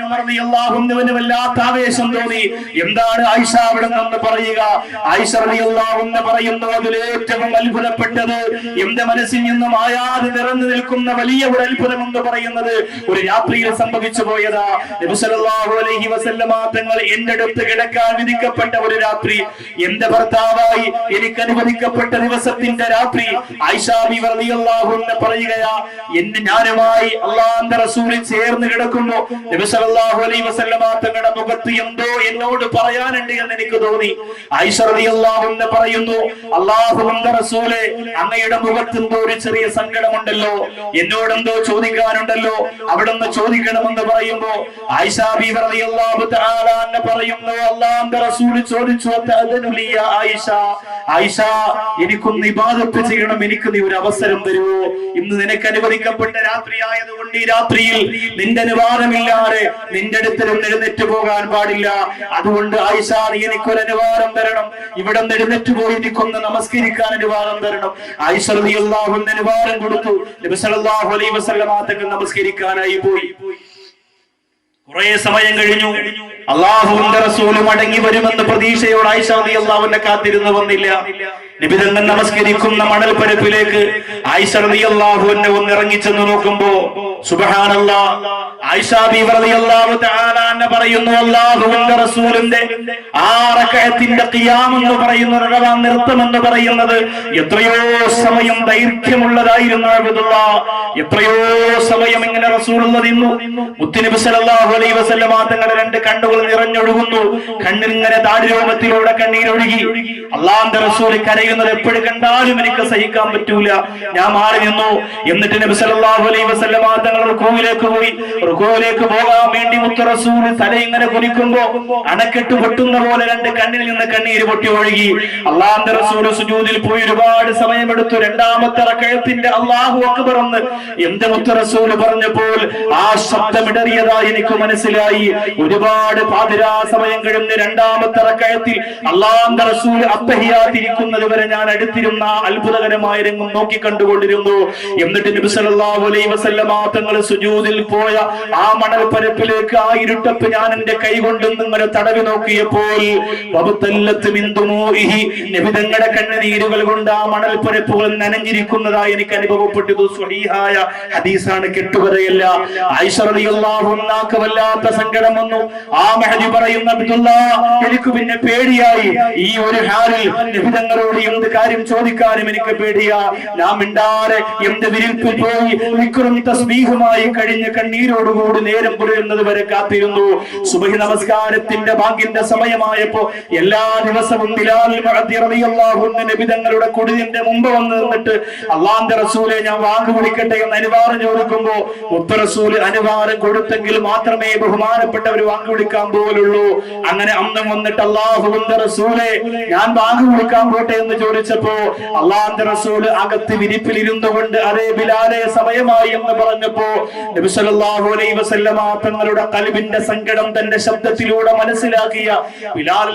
ഉമർ റളിയല്ലാഹു അൻഹുവിന് വല്ലാത്ത ആവേശം തോന്നി. എന്താണ് ആയിഷ അവിടെ നിന്ന് പറയുക? ആയിഷ റളിയല്ലാഹു അൻഹ പറയുന്നു, അതിലേറ്റവും അത്ഭുതപ്പെട്ടത് എന്റെ മനസ്സിൽ നിന്നും മായാതെ നിറഞ്ഞു നിൽക്കുന്ന വലിയ ഒരു അത്ഭുതം എന്ന് പറയുന്നത് ഒരു രാത്രിയിൽ സംഭവിച്ചു പോയതാ. നബി സല്ലല്ലാഹു അലൈഹി വസല്ലമ തങ്ങൾ എന്റെ അടുത്ത് കിടക്കാൻ വിധിക്കപ്പെട്ട ഒരു രാത്രി, എന്റെ ഭർത്താവായി എനിക്ക് അനുവദിക്കപ്പെട്ട ദിവസത്തിന്റെ രാത്രി, ആയിഷ ബിവി റളിയല്ലാഹു അൻഹ പറയുകയാ, ഞാനുമായി അല്ലാഹുവിന്റെ റസൂൽ ചേർന്ന് കിടക്കുമ്പോ നബി സല്ലല്ലാഹു അലൈഹി വസല്ലമ തങ്ങളുടെ മുഖത്ത് എന്തോ എന്നോട് പറയാനുണ്ട് എന്ന് എനിക്ക് തോന്നി. ആയിഷ റളിയല്ലാഹു അൻഹ പറയുന്നു, അല്ലാഹുവിന്റെ റസൂലേ, അങ്ങയുടെ മുഖത്ത് എന്തോ ഒരു ചെറിയ സങ്കടമുണ്ടല്ലോ, എന്നോടെന്തോ ചോദിക്കാനുണ്ടല്ലോ, അവിടുന്ന് ചോദിക്കണമെന്ന് പറയുമ്പോ ആയിഷ ബിവി റളിയല്ലാഹു തആല അൻഹ പറയുന്നു, അല്ലാഹുവിന്റെ റസൂൽ ചോദിച്ചു, ആയിഷ, ആയിഷ, എനിക്കൊന്ന് ഇബാദത്ത് ചെയ്യണം, എനിക്ക് നീ ഒരു അവസരം തരുമോ? ഇന്ന് നിനക്ക് അനുവദിക്കപ്പെട്ട രാത്രി ആയതുകൊണ്ട് ഈ രാത്രിയിൽ നിന്റെ അനുവാദമില്ലാതെ നിന്റെ അടുത്ത് എഴുന്നേറ്റ് പോകാൻ പാടില്ല. അതുകൊണ്ട് ആയിഷ, നീ എനിക്കൊരു അനുവാദം തരണം, ഇവിടെ നിന്ന് എഴുന്നേറ്റ് പോയി എനിക്കൊന്ന് നമസ്കരിക്കാൻ അനുവാദം തരണം. ആയിഷ റളിയല്ലാഹു അൻഹ അനുവാദം കൊടുത്തു. നബി സല്ലല്ലാഹു അലൈഹി വസല്ലമ തങ്ങൾ നമസ്കരിക്കാനായി പോയി. കുറെ സമയം കഴിഞ്ഞു. അല്ലാഹുവിന്റെ റസൂൽ മടങ്ങി വരുമെന്ന് പ്രതീക്ഷയോടെ ആയിഷ റളിയല്ലാഹു അൻഹ കാത്തിരുന്നു വന്നില്ല. നബി തങ്ങൾ നമസ്കരിക്കുന്ന മണൽപ്പരപ്പിലേക്ക് ആയിഷ റളിയല്ലാഹു അൻഹ ഒന്ന് ഇറങ്ങി ചെന്ന് നോക്കുമ്പോ സുബ്ഹാനല്ലാഹ്, ആയിഷ ബിവി റളിയല്ലാഹു തആല അൻഹ പറയുന്നു, അല്ലാഹുവിന്റെ റസൂലിന്റെ ആ റക്അത്തിന്റെ ഖിയാം എന്ന് പറയുന്നത്, അഥവാ നൃത്തം എന്ന് പറയുന്നത് എത്രയോ സമയം ദൈർഘ്യമുള്ളതായിരുന്നു. അബ്ദുല്ലാഹ്, എത്രയോ സമയം ഇങ്ങനെ റസൂലുള്ളാഹി നിന്നു. മുത്തുനബി സല്ലല്ലാഹു അലൈഹി വസല്ലമ തങ്ങളുടെ രണ്ട് കണ്ണുകൾ നിറഞ്ഞൊഴുകുന്നു. കണ്ണിങ്ങനെ താടിരോമത്തിലൂടെ കണ്ണീരൊഴുകി. അല്ലാഹുവിന്റെ റസൂൽ കരയുന്നത് എപ്പോഴും കണ്ടാലും എനിക്ക് സഹിക്കാൻ പറ്റൂല. ഞാൻ മാറി നിന്നു. എന്നിട്ട് നബി സല്ലല്ലാഹു അലൈഹി വസല്ലമ തങ്ങൾ റുകൂയിലേക്ക് പോയി. റുകൂയിലേക്ക് പോകാൻ വേണ്ടി മുത്തു റസൂൽ തല ഇങ്ങനെ കുനിക്കുമ്പോ അണക്കെട്ട് പൊട്ടുന്ന പോലെ രണ്ട് കണ്ണിൽ നിന്ന് കണ്ണീര് പൊട്ടി ഒഴുകി. അല്ലാഹുവിന്റെ റസൂൽ സുജൂദിൽ പോയി ഒരുപാട് സമയമെടുത്തു. രണ്ടാമത്തെ റക്അത്തിന്റെ അല്ലാഹു അക്ബർ എന്ന് എന്റെ മുത്തു റസൂൽ പറഞ്ഞപ്പോൾ ആ ശബ്ദമിടറിയതായി എനിക്ക് മനസ്സിലായി. ഒരുപാട് പാതിരാ സമയം കഴിഞ്ഞ് രണ്ടാമത്തെ റക്അത്തിൽ അല്ലാഹുവിന്റെ റസൂൽ അത്തഹിയാത്ത് ഇരിക്കുന്നത് വരെ ഞാൻ അടുത്തിരുന്ന അത്ഭുതകരമായ രംഗം നോക്കി കണ്ടുകൊണ്ടിരുന്നു. എന്നിട്ട് നബി സല്ലല്ലാഹു അലൈഹി വസല്ലമ തങ്ങൾ സുജൂദിൽ പോയ ആ മണൽപ്പരപ്പിലേക്ക് ആ ഇരുട്ടപ്പ് ഞാൻ എന്റെ കൈ കൊണ്ട് ഇങ്ങനെ തടവി നോക്കിയപ്പോൾ നബി തങ്ങളുടെ കണ്ണുനീരുകൾ കൊണ്ട് ആ മണൽപ്പരപ്പുകൾ നനഞ്ഞിരിക്കുന്നതായി എനിക്ക് അനുഭവപ്പെട്ടു. സ്വഹീഹായ ഹദീസാണ്, കെട്ടുകഥയല്ല. ആയിഷ റളിയല്ലാഹു അൻഹക്ക് വല്ലാത്ത സങ്കടം വന്നു. ആ മഹദി പറയുന്ന, അബ്ദുല്ലാഹ്, എനിക്ക് പിന്നെ പേടിയായി. ഈ ഒരു ഹാലിൽ നബി തങ്ങളോട് എന്ത് കാര്യം ചോദിക്കാനും എനിക്ക് പേടിയാ. നാം മിണ്ടാതെ എന്ത് വിരിപ്പിൽ പോയി വിക്രം തസ്ബീഹുമായി കഴിഞ്ഞ് കണ്ണീരോടുകൂടി നേരം പുലരുന്നത് വരെ കാത്തിരുന്നു. സുബഹി നമസ്കാരത്തിന്റെ ബാങ്കിന്റെ സമയമായപ്പോ എല്ലാ ദിവസവും ബിലാൽ റളിയല്ലാഹു അൻഹു നബി തങ്ങളുടെ കുടിലിന്റെ മുമ്പ് വന്ന് നിന്നിട്ട്, അല്ലാഹുവിന്റെ റസൂലെ, ഞാൻ വാങ്ങ് വിളിക്കട്ടെ എന്ന് അനുവാദം ചോദിക്കുമ്പോ മുത്ത് റസൂൽ അനുവാദം കൊടുത്തെങ്കിൽ മാത്രമേ ബഹുമാനപ്പെട്ടവർ വാങ്ങ് വിളിക്കാൻ പോലുള്ളൂ. അങ്ങനെ അന്നും വന്നിട്ട്, അല്ലാഹുവിന്റെ റസൂലെ, ഞാൻ വാങ്ങ് വിളിക്കാൻ പോട്ടെ എന്ന് ചോദിച്ചപ്പോ അല്ലാഹുവിന്റെ റസൂൽ അകത്ത് വിരിപ്പിൽ ഇരുന്നുകൊണ്ട്, അതേ ബിലാലെ, സമയമായി എന്ന് പറഞ്ഞപ്പോ നബി സല്ലല്ലാഹു അലൈഹി വസല്ലമ തങ്ങളുടെ ഖൽബിന്റെ സങ്കടം തന്റെ ശബ്ദത്തിലൂടെ മനസ്സിലാക്കിയ ബിലാൽ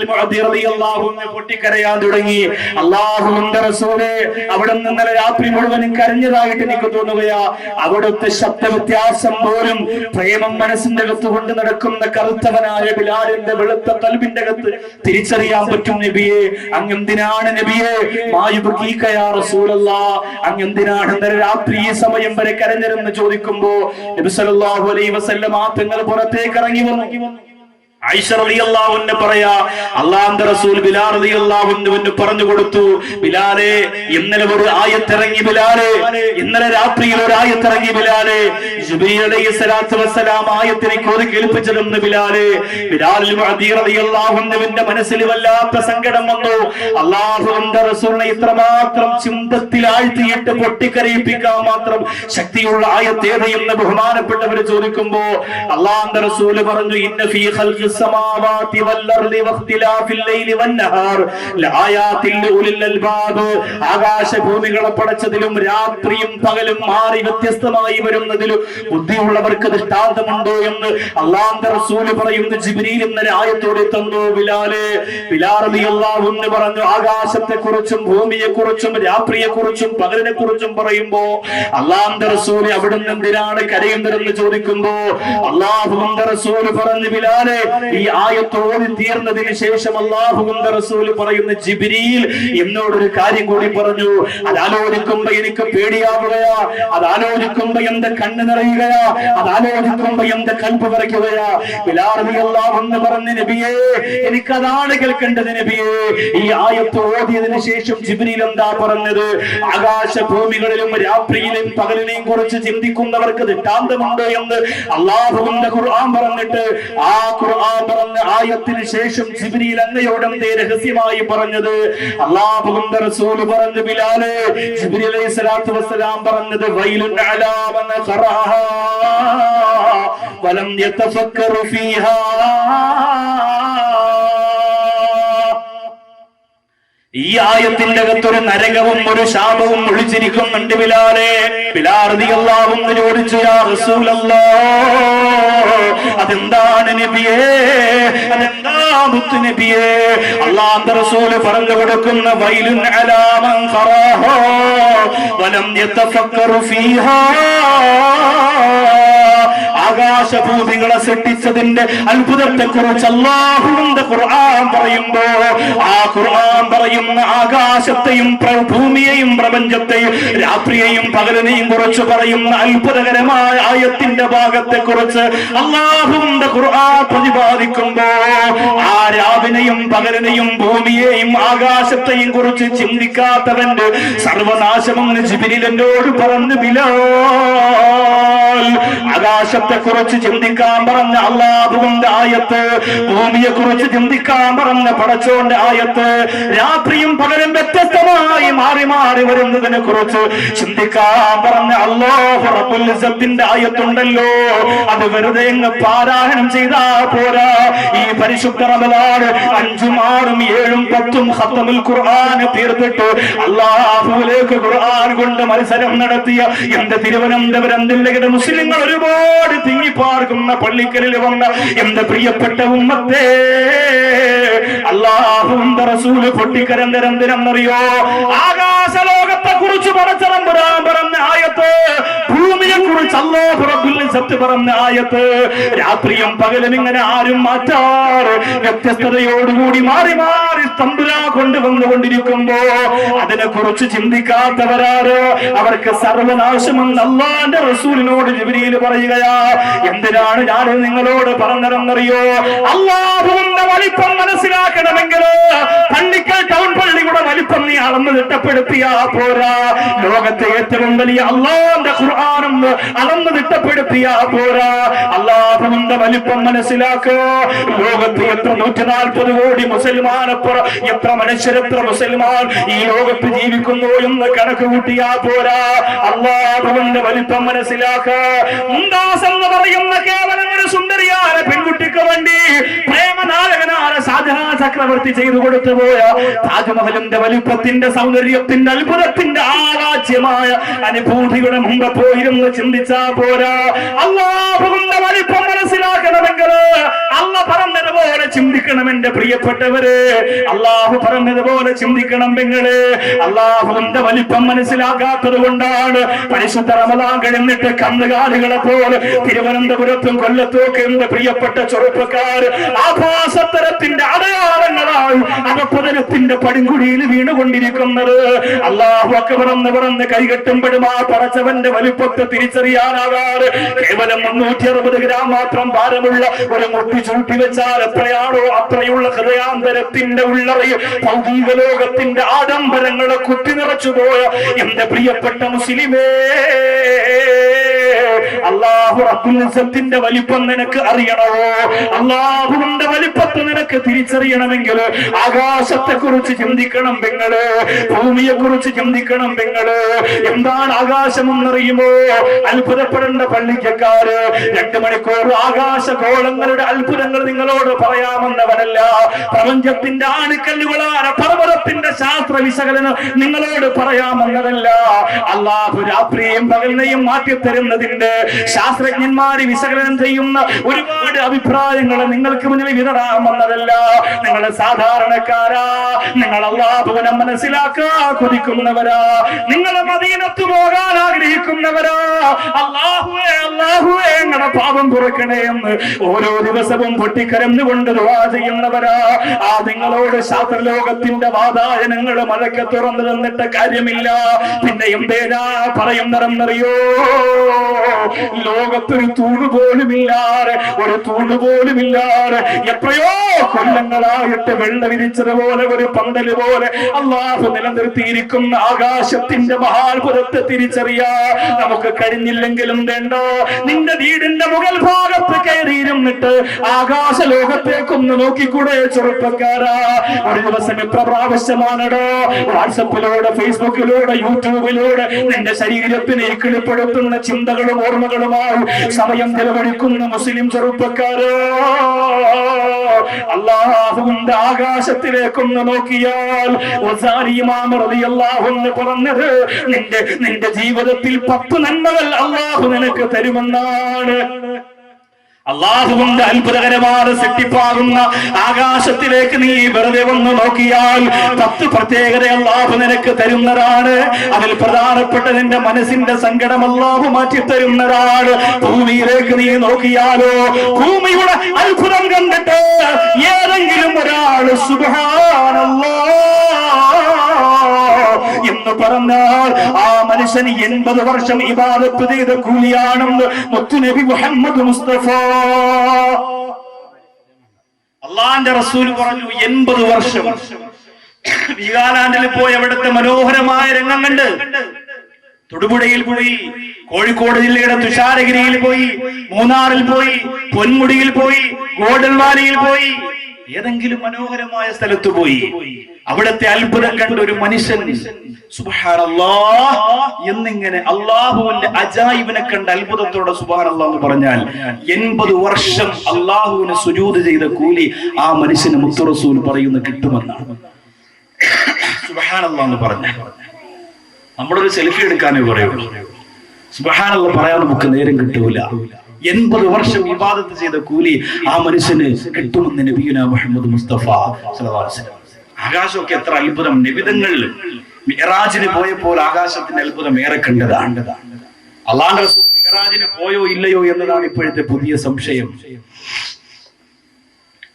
റളിയല്ലാഹു അൻഹു പൊട്ടിക്കരയാൻ തുടങ്ങി. അല്ലാഹുവിന്റെ റസൂലേ, അവിടെ നിന്ന് രാത്രി മുഴുവനും കരഞ്ഞതായിട്ട് എനിക്ക് തോന്നുകയാ. അവിടുത്തെ ശബ്ദ വ്യത്യാസം പോലും പ്രേമം മനസ്സിന്റെ അകത്ത് കൊണ്ട് നടക്കുന്ന കറുത്തവനായ ബിലാലിന്റെ വെളുത്ത ഖൽബിന്റെ അകത്ത് തിരിച്ചറിയാൻ പറ്റും. നബിയെ, അങ്ങെന്തിനാണ് നബിയെ മായുബീക റസൂലല്ലാഹ്, അങ്ങെന്തിനാണ് ഇന്നലെ രാത്രി ഈ സമയം വരെ കരഞ്ഞിരുന്ന് ചോദിക്കുമ്പോ നബി സല്ലല്ലാഹു അലൈഹി വസല്ലം തങ്ങൾ പുറത്തേക്ക് ഇറങ്ങി വന്നു. ആയിഷ റളിയല്ലാഹു അൻഹ പറയാ, അല്ലാഹുവിന്റെ റസൂൽ ബിലാൽ റളിയല്ലാഹു അൻഹുവിന് പറഞ്ഞു കൊടുത്തു, ബിലാലെ, ഇന്നലെ ഒരു ആയത്ത് ഇറങ്ങി ബിലാലെ, ഇന്നലെ രാത്രിയിൽ ഒരു ആയത്ത് ഇറങ്ങി ബിലാലെ, ജിബ്രീൽ അലൈഹിസ്സലാത്തു വസ്സലാം ആയത്തിനെ ഓതി കേൾപ്പിച്ചതെന്ന് ബിലാലെ. ബിലാൽ റളിയല്ലാഹു അൻഹുവിന്റെ മനസ്സിൽ വല്ലാത്ത സങ്കടം വന്നു. അല്ലാഹുവിന്റെ റസൂലിനെ ഇത്രമാത്രം ചിന്തത്തിൽ ആഴ്ത്തിയിട്ട് പൊട്ടിക്കരയിപ്പിക്കാൻ മാത്രം ശക്തിയുള്ള ആയത്ത് ഏതെന്ന് ബഹുമാനപ്പെട്ടവർ ചോദിക്കുമ്പോ അല്ലാഹുവിന്റെ റസൂൽ പറഞ്ഞു, ഇന്ന ഫീ ഖൽഖി السماوات والأرض واختلاف الليل والنهار لآيات لأولي الألباب. ആകാശഭൂമികളെ പടച്ചതിലും രാത്രിയും പകലും മാറി വ്യത്യസ്തമായി വരുന്നതിലും ബുദ്ധിയുള്ളവർക്ക് ദൃഷ്ടാന്തമുണ്ടോ എന്ന് അല്ലാഹുവിന്റെ റസൂൽ പറയുന്നു. ജിബ്രീൽ ഇന്നലെ ആയത്തോടെ തന്നു. ബിലാൽ റളിയല്ലാഹു അൻഹു പറഞ്ഞു, ആകാശത്തെ കുറിച്ചും ഭൂമിയെ കുറിച്ചും രാത്രിയെ കുറിച്ചും പകലിനെ കുറിച്ചും പറയുമ്പോ അല്ലാഹുവിന്റെ റസൂൽ അവിടുന്ന് എന്തിനാണ് കരയുന്നതെന്ന് ചോദിക്കുമ്പോ അല്ലാഹുവിന്റെ റസൂൽ പറഞ്ഞു, ബിലാലെ ഈ ആയത്ത് ഓതി തീർന്നതിന് ശേഷം അല്ലാഹുവിന്റെ റസൂൽ പറയുന്നു, ജിബ്രീൽ എന്നോടൊരു കാര്യം കൂടി പറഞ്ഞു. അതാലോചിക്കുമ്പോ എനിക്ക് പേടിയാവുകയാ, അതാലോചിക്കുമ്പോ എന്റെ കണ്ണ് നിറയുകയാ, അതാലോചിക്കുമ്പോ എന്റെ കൽബ് വിറയ്ക്കുകയാ. ബിലാൽ റളിയല്ലാഹു അൻഹു പറഞ്ഞു, നബിയേ എനിക്കതാണ് കേൾക്കേണ്ടത് നബിയേ. ഈ ആയത്ത് ഓതിയതിനു ശേഷം ജിബ്രീൽ എന്താ പറഞ്ഞത്? ആകാശഭൂമികളിലും രാത്രിയിലും പകലിനെയും കുറിച്ച് ചിന്തിക്കുന്നവർക്ക് ദൃഷ്ടാന്തമുണ്ട് എന്ന് അല്ലാഹുവിന്റെ ഖുർആൻ പറഞ്ഞിട്ട് ആ ഖുർആൻ പറഞ്ഞ ആയത്തിന് ശേഷം ജിബ്രീൽ അങ്ങയോട് എന്തേ രഹസ്യമായി പറഞ്ഞത്? അല്ലാഹുവിന്റെ റസൂൽ പറഞ്ഞു, ബിലാലെ ജിബ്രീൽ അലൈഹിസ്സലാത്തു വസ്സലാം പറഞ്ഞത്, വൈലുൻ അലാ മൻ ഖറഅഹാ വലം യതഫക്കറു ഫീഹാ. ഈ ആയത്തിന്റെ അകത്തൊരു നരകവും ഒരു ശാപവും ഒളിച്ചിരിക്കുന്നുണ്ട്. ബിലാലെ ബിലാൽ റളിയല്ലാഹു അൻഹു ചോദിച്ചു, യാ റസൂലല്ലാഹ് അതെന്താണ് നബിയേ, അതെന്താ മുത്ത് നബിയേ? അല്ലാഹുവിന്റെ റസൂൽ പറഞ്ഞു കൊടുക്കുന്ന വൈലുൻ അലാ മൻ ഖറഅഹാ വലം യതഫക്കറു ഫീഹാ. ആകാശഭൂമികളെ സൃഷ്ടിച്ചതിന്റെ അത്ഭുതത്തെ കുറിച്ച് അല്ലാഹുവിന്റെ ഖുർആൻ പറയുമ്പോ ആ ഖുർആൻ പറയുന്ന ആകാശത്തെയും ഭൂമിയെയും പ്രപഞ്ചത്തെയും രാത്രിയെയും പകലിനെയും കുറിച്ച് പറയുന്ന അത്ഭുതകരമായ ആയത്തിന്റെ ഭാഗത്തെ കുറിച്ച് അല്ലാഹുവിന്റെ ഖുർആൻ പ്രതിപാദിക്കുമ്പോ ആ രാവിനെയും പകലിനെയും ഭൂമിയെയും ആകാശത്തെയും കുറിച്ച് ചിന്തിക്കാത്തവന്റെ സർവനാശമെന്ന് ജിബ്രീൽ എന്നോട് പറഞ്ഞു. ബിലാൽ ആകാശത്തെ കുറിച്ച് ചിന്തിക്കാൻ പറഞ്ഞ അല്ലാഹുവിന്റെ ആയത്ത്, ഭൂമിയെ കുറിച്ച് ചിന്തിക്കാൻ പറഞ്ഞ പടച്ചോന്റെ ആയത്ത്, രാത്രിയും പകലും വ്യത്യസ്തമായി മാറി മാറി വരുന്നതിനെ കുറിച്ച് ചിന്തിക്കാൻ പറഞ്ഞ അല്ലാഹു റബ്ബുൽ ഇസ്സത്തിന്റെ ആയത്തുണ്ടല്ലോ, അത് വെറുതെ പാരായണം ചെയ്താ പോരാ. ഈ പരിശുദ്ധ റമദാൻ 5, 6, 7, 10 ഖത്മുൽ ഖുർആൻ തീർത്തിട്ട് അല്ലാഹുവിലേക്ക് ഖുർആൻ കൊണ്ട് മത്സരം നടത്തിയ എന്റെ തിരുവനന്തപുരം ജില്ലയുടെ മുസ്ലിങ്ങൾ ഒരുപാട് തിങ്ങിപ്പാർക്കുന്ന പള്ളിക്കലിൽ വന്ന എന്റെ പ്രിയപ്പെട്ട ഉമ്മത്തെ അല്ലാഹുവിന്റെ റസൂൽ പൊട്ടിക്കരന്തരെന്തിനെന്നറിയോ? ആകാശലോകത്തെ കുറിച്ച് പറഞ്ഞ ആയത്ത്, ഭൂമിയെ കുറിച്ച് അല്ലാഹു റബ്ബുൽ ഇസ്സത്ത് പറഞ്ഞ ആയത്ത്, രാത്രിയും പകലും ഇങ്ങനെ ആരും മാറ്റാറ് വ്യത്യസ്തതയോടുകൂടി മാറി മാറി തമ്പുരാ കൊണ്ടുവന്നുകൊണ്ടിരിക്കുമ്പോ അതിനെ കുറിച്ച് ചിന്തിക്കാത്തവരാര്? അവർക്ക് സർവനാശമെന്ന് അല്ലാഹുവിന്റെ റസൂലിനോട് ജിബ്രീൽ പറയുകയാ. എന്തിനാണ് ഞാൻ നിങ്ങളോട് പറഞ്ഞതെന്നറിയോ? അല്ലാഹുവിന്റെ വലിപ്പം മനസ്സിലാക്കണമെങ്കിൽ പള്ളിക്കൽ ടൗൺ പള്ളിയുടെ വലിപ്പം നീ അളന്ന് തിട്ടപ്പെടുത്തിയാ പോരാ. ലോകത്തെ ഏറ്റവും വലിയ അല്ലാഹുവിന്റെ ഖുർആനും അളന്ന് തിട്ടപ്പെടുത്തിയാ പോരാ. അല്ലാഹുവിന്റെ വലിപ്പം മനസ്സിലാക്കുക. ലോകത്ത് എത്ര 140 കോടി മുസൽമാനപ്പുറം എത്ര മനുഷ്യരെത്ര മുസൽമാൻ ഈ ലോകത്ത് ജീവിക്കുന്നു എന്ന് കണക്ക് കൂട്ടിയാ പോരാ. അല്ലാഹുവിന്റെ വലിപ്പം മനസ്സിലാക്കുക. മുംതാസ് എന്ന് പറയുന്ന കേവലം ഒരു സുന്ദരിയായ പെൺകുട്ടിക്ക് വേണ്ടി പ്രേമനായകനായ ഷാജഹാൻ ചക്രവർത്തി ചെയ്തു കൊടുത്തു പോയ താജ്മഹലിന്റെ വലിപ്പത്തിന്റെ സൗന്ദര്യത്തിന്റെ അത്ഭുതത്തിന്റെ ആരാജ്യമായ അനുഭൂതിയുടെ മുമ്പ് പോയിരുന്ന് ചിന്തിച്ചാ പോരാ. അല്ലാഹുവിന്റെ വലിപ്പം മനസ്സിലാക്കണമെങ്കിൽ അല്ലാഹ് പറഞ്ഞതുപോലെ ചിന്തിക്കണം എന്റെ പ്രിയപ്പെട്ടവര്. അല്ലാഹു പറഞ്ഞതുപോലെ ചിന്തിക്കണം പെങ്ങള്. അല്ലാഹുവിന്റെ വലിപ്പം മനസ്സിലാക്കാത്തത് കൊണ്ടാണ് പരിശുദ്ധ റമദാൻ കഴിഞ്ഞിട്ട് കന്നുകാലികളെ പോലെ തിരുവനന്തപുരത്തും കൊല്ലത്തുമൊക്കെ എന്റെ പ്രിയപ്പെട്ട ചെറുപ്പക്കാർ ആഭാസത്തരത്തിന്റെ അടയാളങ്ങളായി അപപതനത്തിന്റെ പടിങ്കുഴിയിൽ വീണുകൊണ്ടിരിക്കുന്നത്. അല്ലാഹു അക്ബർ എന്ന് പറഞ്ഞ് കൈകെട്ടുമ്പോഴും ആ പടച്ചവന്റെ വലിപ്പത്തെ തിരിച്ചറിയാനാകാറ്. കേവലം 360 ഗ്രാം മാത്രം ഭാരമുള്ള ഒരു മുട്ടി ചൂട്ടി വെച്ചാൽ എത്രയാണോ അത്രയുള്ള ഹൃദയാന്തരത്തിന്റെ ഉള്ളറയിൽ ഭൗതിക ലോകത്തിന്റെ ആഡംബരങ്ങളെ കുത്തി നിറച്ചുപോയ എന്റെ പ്രിയപ്പെട്ട മുസ്ലിമേ, അല്ലാഹു റബ്ബുൽ ഇസ്സത്തിന്റെ വലിപ്പം നിനക്ക് അറിയണോ? അല്ലാഹുവിന്റെ വലിപ്പത്തെ നിനക്ക് തിരിച്ചറിയണമെങ്കിൽ ആകാശത്തെ കുറിച്ച് ചിന്തിക്കണം പെങ്ങള്, ഭൂമിയെ കുറിച്ച് ചിന്തിക്കണം പെങ്ങള്. എന്താണ് ആകാശം എന്നറിയുമോ? അത്ഭുതപ്പെടേണ്ട പള്ളിക്കാര് 2 മണിക്കൂർ ആകാശഗോളങ്ങളുടെ അത്ഭുതങ്ങൾ നിങ്ങളോട് പറയാമെന്നവരല്ല. പ്രപഞ്ചത്തിന്റെ ആണിക്കല്ലുകളായ പർവ്വതത്തിന്റെ ശാസ്ത്ര വിശകലനം നിങ്ങളോട് പറയാമെന്നതല്ല. അല്ലാഹു രാത്രിയും പകലിനെയും മാറ്റിത്തരുന്നതിന്റെ ശാസ്ത്രജ്ഞന്മാര് വിശകലനം ചെയ്യുന്ന ഒരുപാട് അഭിപ്രായങ്ങൾ നിങ്ങൾക്ക് മുന്നിൽ വിതറാമെന്നതല്ല. നിങ്ങൾ സാധാരണക്കാരാ, നിങ്ങൾ അല്ലാഹുവിനെ മനസ്സിലാക്കാൻ കൊതിക്കുന്നവരാ, നിങ്ങൾ മദീനത്ത് പോകാൻ ആഗ്രഹിക്കുന്നവരാ. അല്ലാഹുവേ അല്ലാഹുവേ ഞങ്ങളുടെ പാപം കുറക്കണേ എന്ന് ഓരോ ദിവസവും പൊട്ടിക്കരഞ്ഞുകൊണ്ട് ദുആ ചെയ്യുന്നവരാ. ആ നിങ്ങളോട് ശാസ്ത്രലോകത്തിന്റെ വാതായനങ്ങൾ മഴയ്ക്ക് തുറന്നു തന്നിട്ട് കാര്യമില്ല. പിന്നെ എന്തേനാ പറയുന്നതെന്നറിയോ? ലോകത്തൊരു തൂണ് പോലുമില്ലാതെ, ഒരു തൂണ് പോലുമില്ലാതെ എത്രയോ കൊല്ലങ്ങളായിട്ട് വെള്ള വിരിച്ചതുപോലെ ഒരു പന്തല് പോലെ അല്ലാഹു നിലനിർത്തിയിരിക്കുന്ന ആകാശത്തിന്റെ മഹാത്ഭുതത്തെ തിരിച്ചറിയാ നമുക്ക് കഴിഞ്ഞില്ലെങ്കിലും വേണ്ട. നിന്റെ വീടിന്റെ മുകൾ ഭാഗത്ത് കയറിയിരുന്നിട്ട് ആകാശ ലോകത്തേക്കൊന്ന് നോക്കിക്കൂടെ ചെറുപ്പക്കാരാ? ഒരു ദിവസം എത്ര പ്രാവശ്യമാണോ വാട്സപ്പിലൂടെ, ഫേസ്ബുക്കിലൂടെ, യൂട്യൂബിലൂടെ നിന്റെ ശരീരത്തിനെ കിളിപ്പെടുത്തുന്ന ചിന്തകളും ഓർമ്മകളുമായി സമയം ചെലവഴിക്കുന്ന മുസ്ലിം ചെറുപ്പക്കാരോ? അല്ലാഹുവിന്റെ ആകാശത്തിലേക്കൊന്ന് നോക്കിയാൽ പറഞ്ഞത് നിന്റെ ജീവിതത്തിൽ 10 നന്മകൾ അല്ലാഹു നിനക്ക് തരുമെന്നാണ്. അല്ലാഹുവിന്റെ അത്ഭുതകരമായ സൃഷ്ടിപ്പാകുന്ന ആകാശത്തിലേക്ക് നീ വെറുതെ വന്ന് നോക്കിയാൽ 10 പ്രത്യേകത അല്ലാഹു നിനക്ക് തരുന്നതാണ്. അതിൽ പ്രധാനപ്പെട്ട നിന്റെ മനസ്സിന്റെ സങ്കടം അല്ലാഹു മാറ്റി തരുന്നതാണ്. ഭൂമിയിലേക്ക് നീ നോക്കിയാലോ, ഭൂമിയുടെ അത്ഭുതം കണ്ടിട്ട് ഏതെങ്കിലും ഒരാൾ സുബ്ഹാനല്ലാഹ് എന്ന് പറഞ്ഞാൽ ആ മനുഷ്യന് 80 വർഷം ഇബാദത്ത് ചെയ്ത കൂലിയാണെന്ന് മുത്തുനബി മുഹമ്മദ് മുസ്തഫ അല്ലാഹുവിന്റെ റസൂൽ പറഞ്ഞു. 80 വർഷം. വീഗാലാൻഡിൽ പോയി അവിടുത്തെ മനോഹരമായ രംഗം കണ്ട്, തൊടുപുഴയിൽ പോയി, കോഴിക്കോട് ജില്ലയുടെ തുഷാരഗിരിയിൽ പോയി, മൂന്നാറിൽ പോയി, പൊന്മുടിയിൽ പോയി, ഗോൾഡൻ വാലിയിൽ പോയി, ഏതെങ്കിലും മനോഹരമായ സ്ഥലത്ത് പോയി അവിടുത്തെ അത്ഭുതം കണ്ട ഒരു മനുഷ്യൻ സുബ്ഹാനല്ലാഹ് എന്നിങ്ങനെ അല്ലാഹുവിന്റെ അജായിബിനെ കണ്ട അത്ഭുതത്തോടെ സുബ്ഹാനല്ലാഹ് എന്ന് പറഞ്ഞാൽ 80 വർഷം അല്ലാഹുവിനെ സുജൂദ് ചെയ്ത കൂലി ആ മനുഷ്യന് മുത്ത് റസൂൽ പറയുന്ന കിട്ടുമെന്നാണ്. സുബ്ഹാനല്ലാഹ് എന്ന് പറഞ്ഞാൽ നമ്മളൊരു സെൽഫി എടുക്കാനേ പറയുള്ളൂ. സുബ്ഹാനല്ലാഹ് പറയാൻ നമുക്ക് നേരം കിട്ടൂല. 80 വർഷം ഇബാദത്ത് ചെയ്ത കൂലി ആ മനുഷ്യന് കിട്ടുമെന്ന് നബിയുനാ മുഹമ്മദ് മുസ്തഫ സ്വല്ലല്ലാഹു അലൈഹി വസല്ലം. ആകാശമൊക്കെ എത്ര അത്ഭുതം! നബിതങ്ങൾ മിഅ്റാജിന് പോയപ്പോൾ ആകാശത്തിന്റെ അത്ഭുതം ഏറെ കണ്ടതാണ്. അല്ലാഹുവിന്റെ റസൂൽ മിഅ്റാജിന് പോയോ ഇല്ലയോ എന്നതാണ് ഇപ്പോഴത്തെ പുതിയ സംശയം.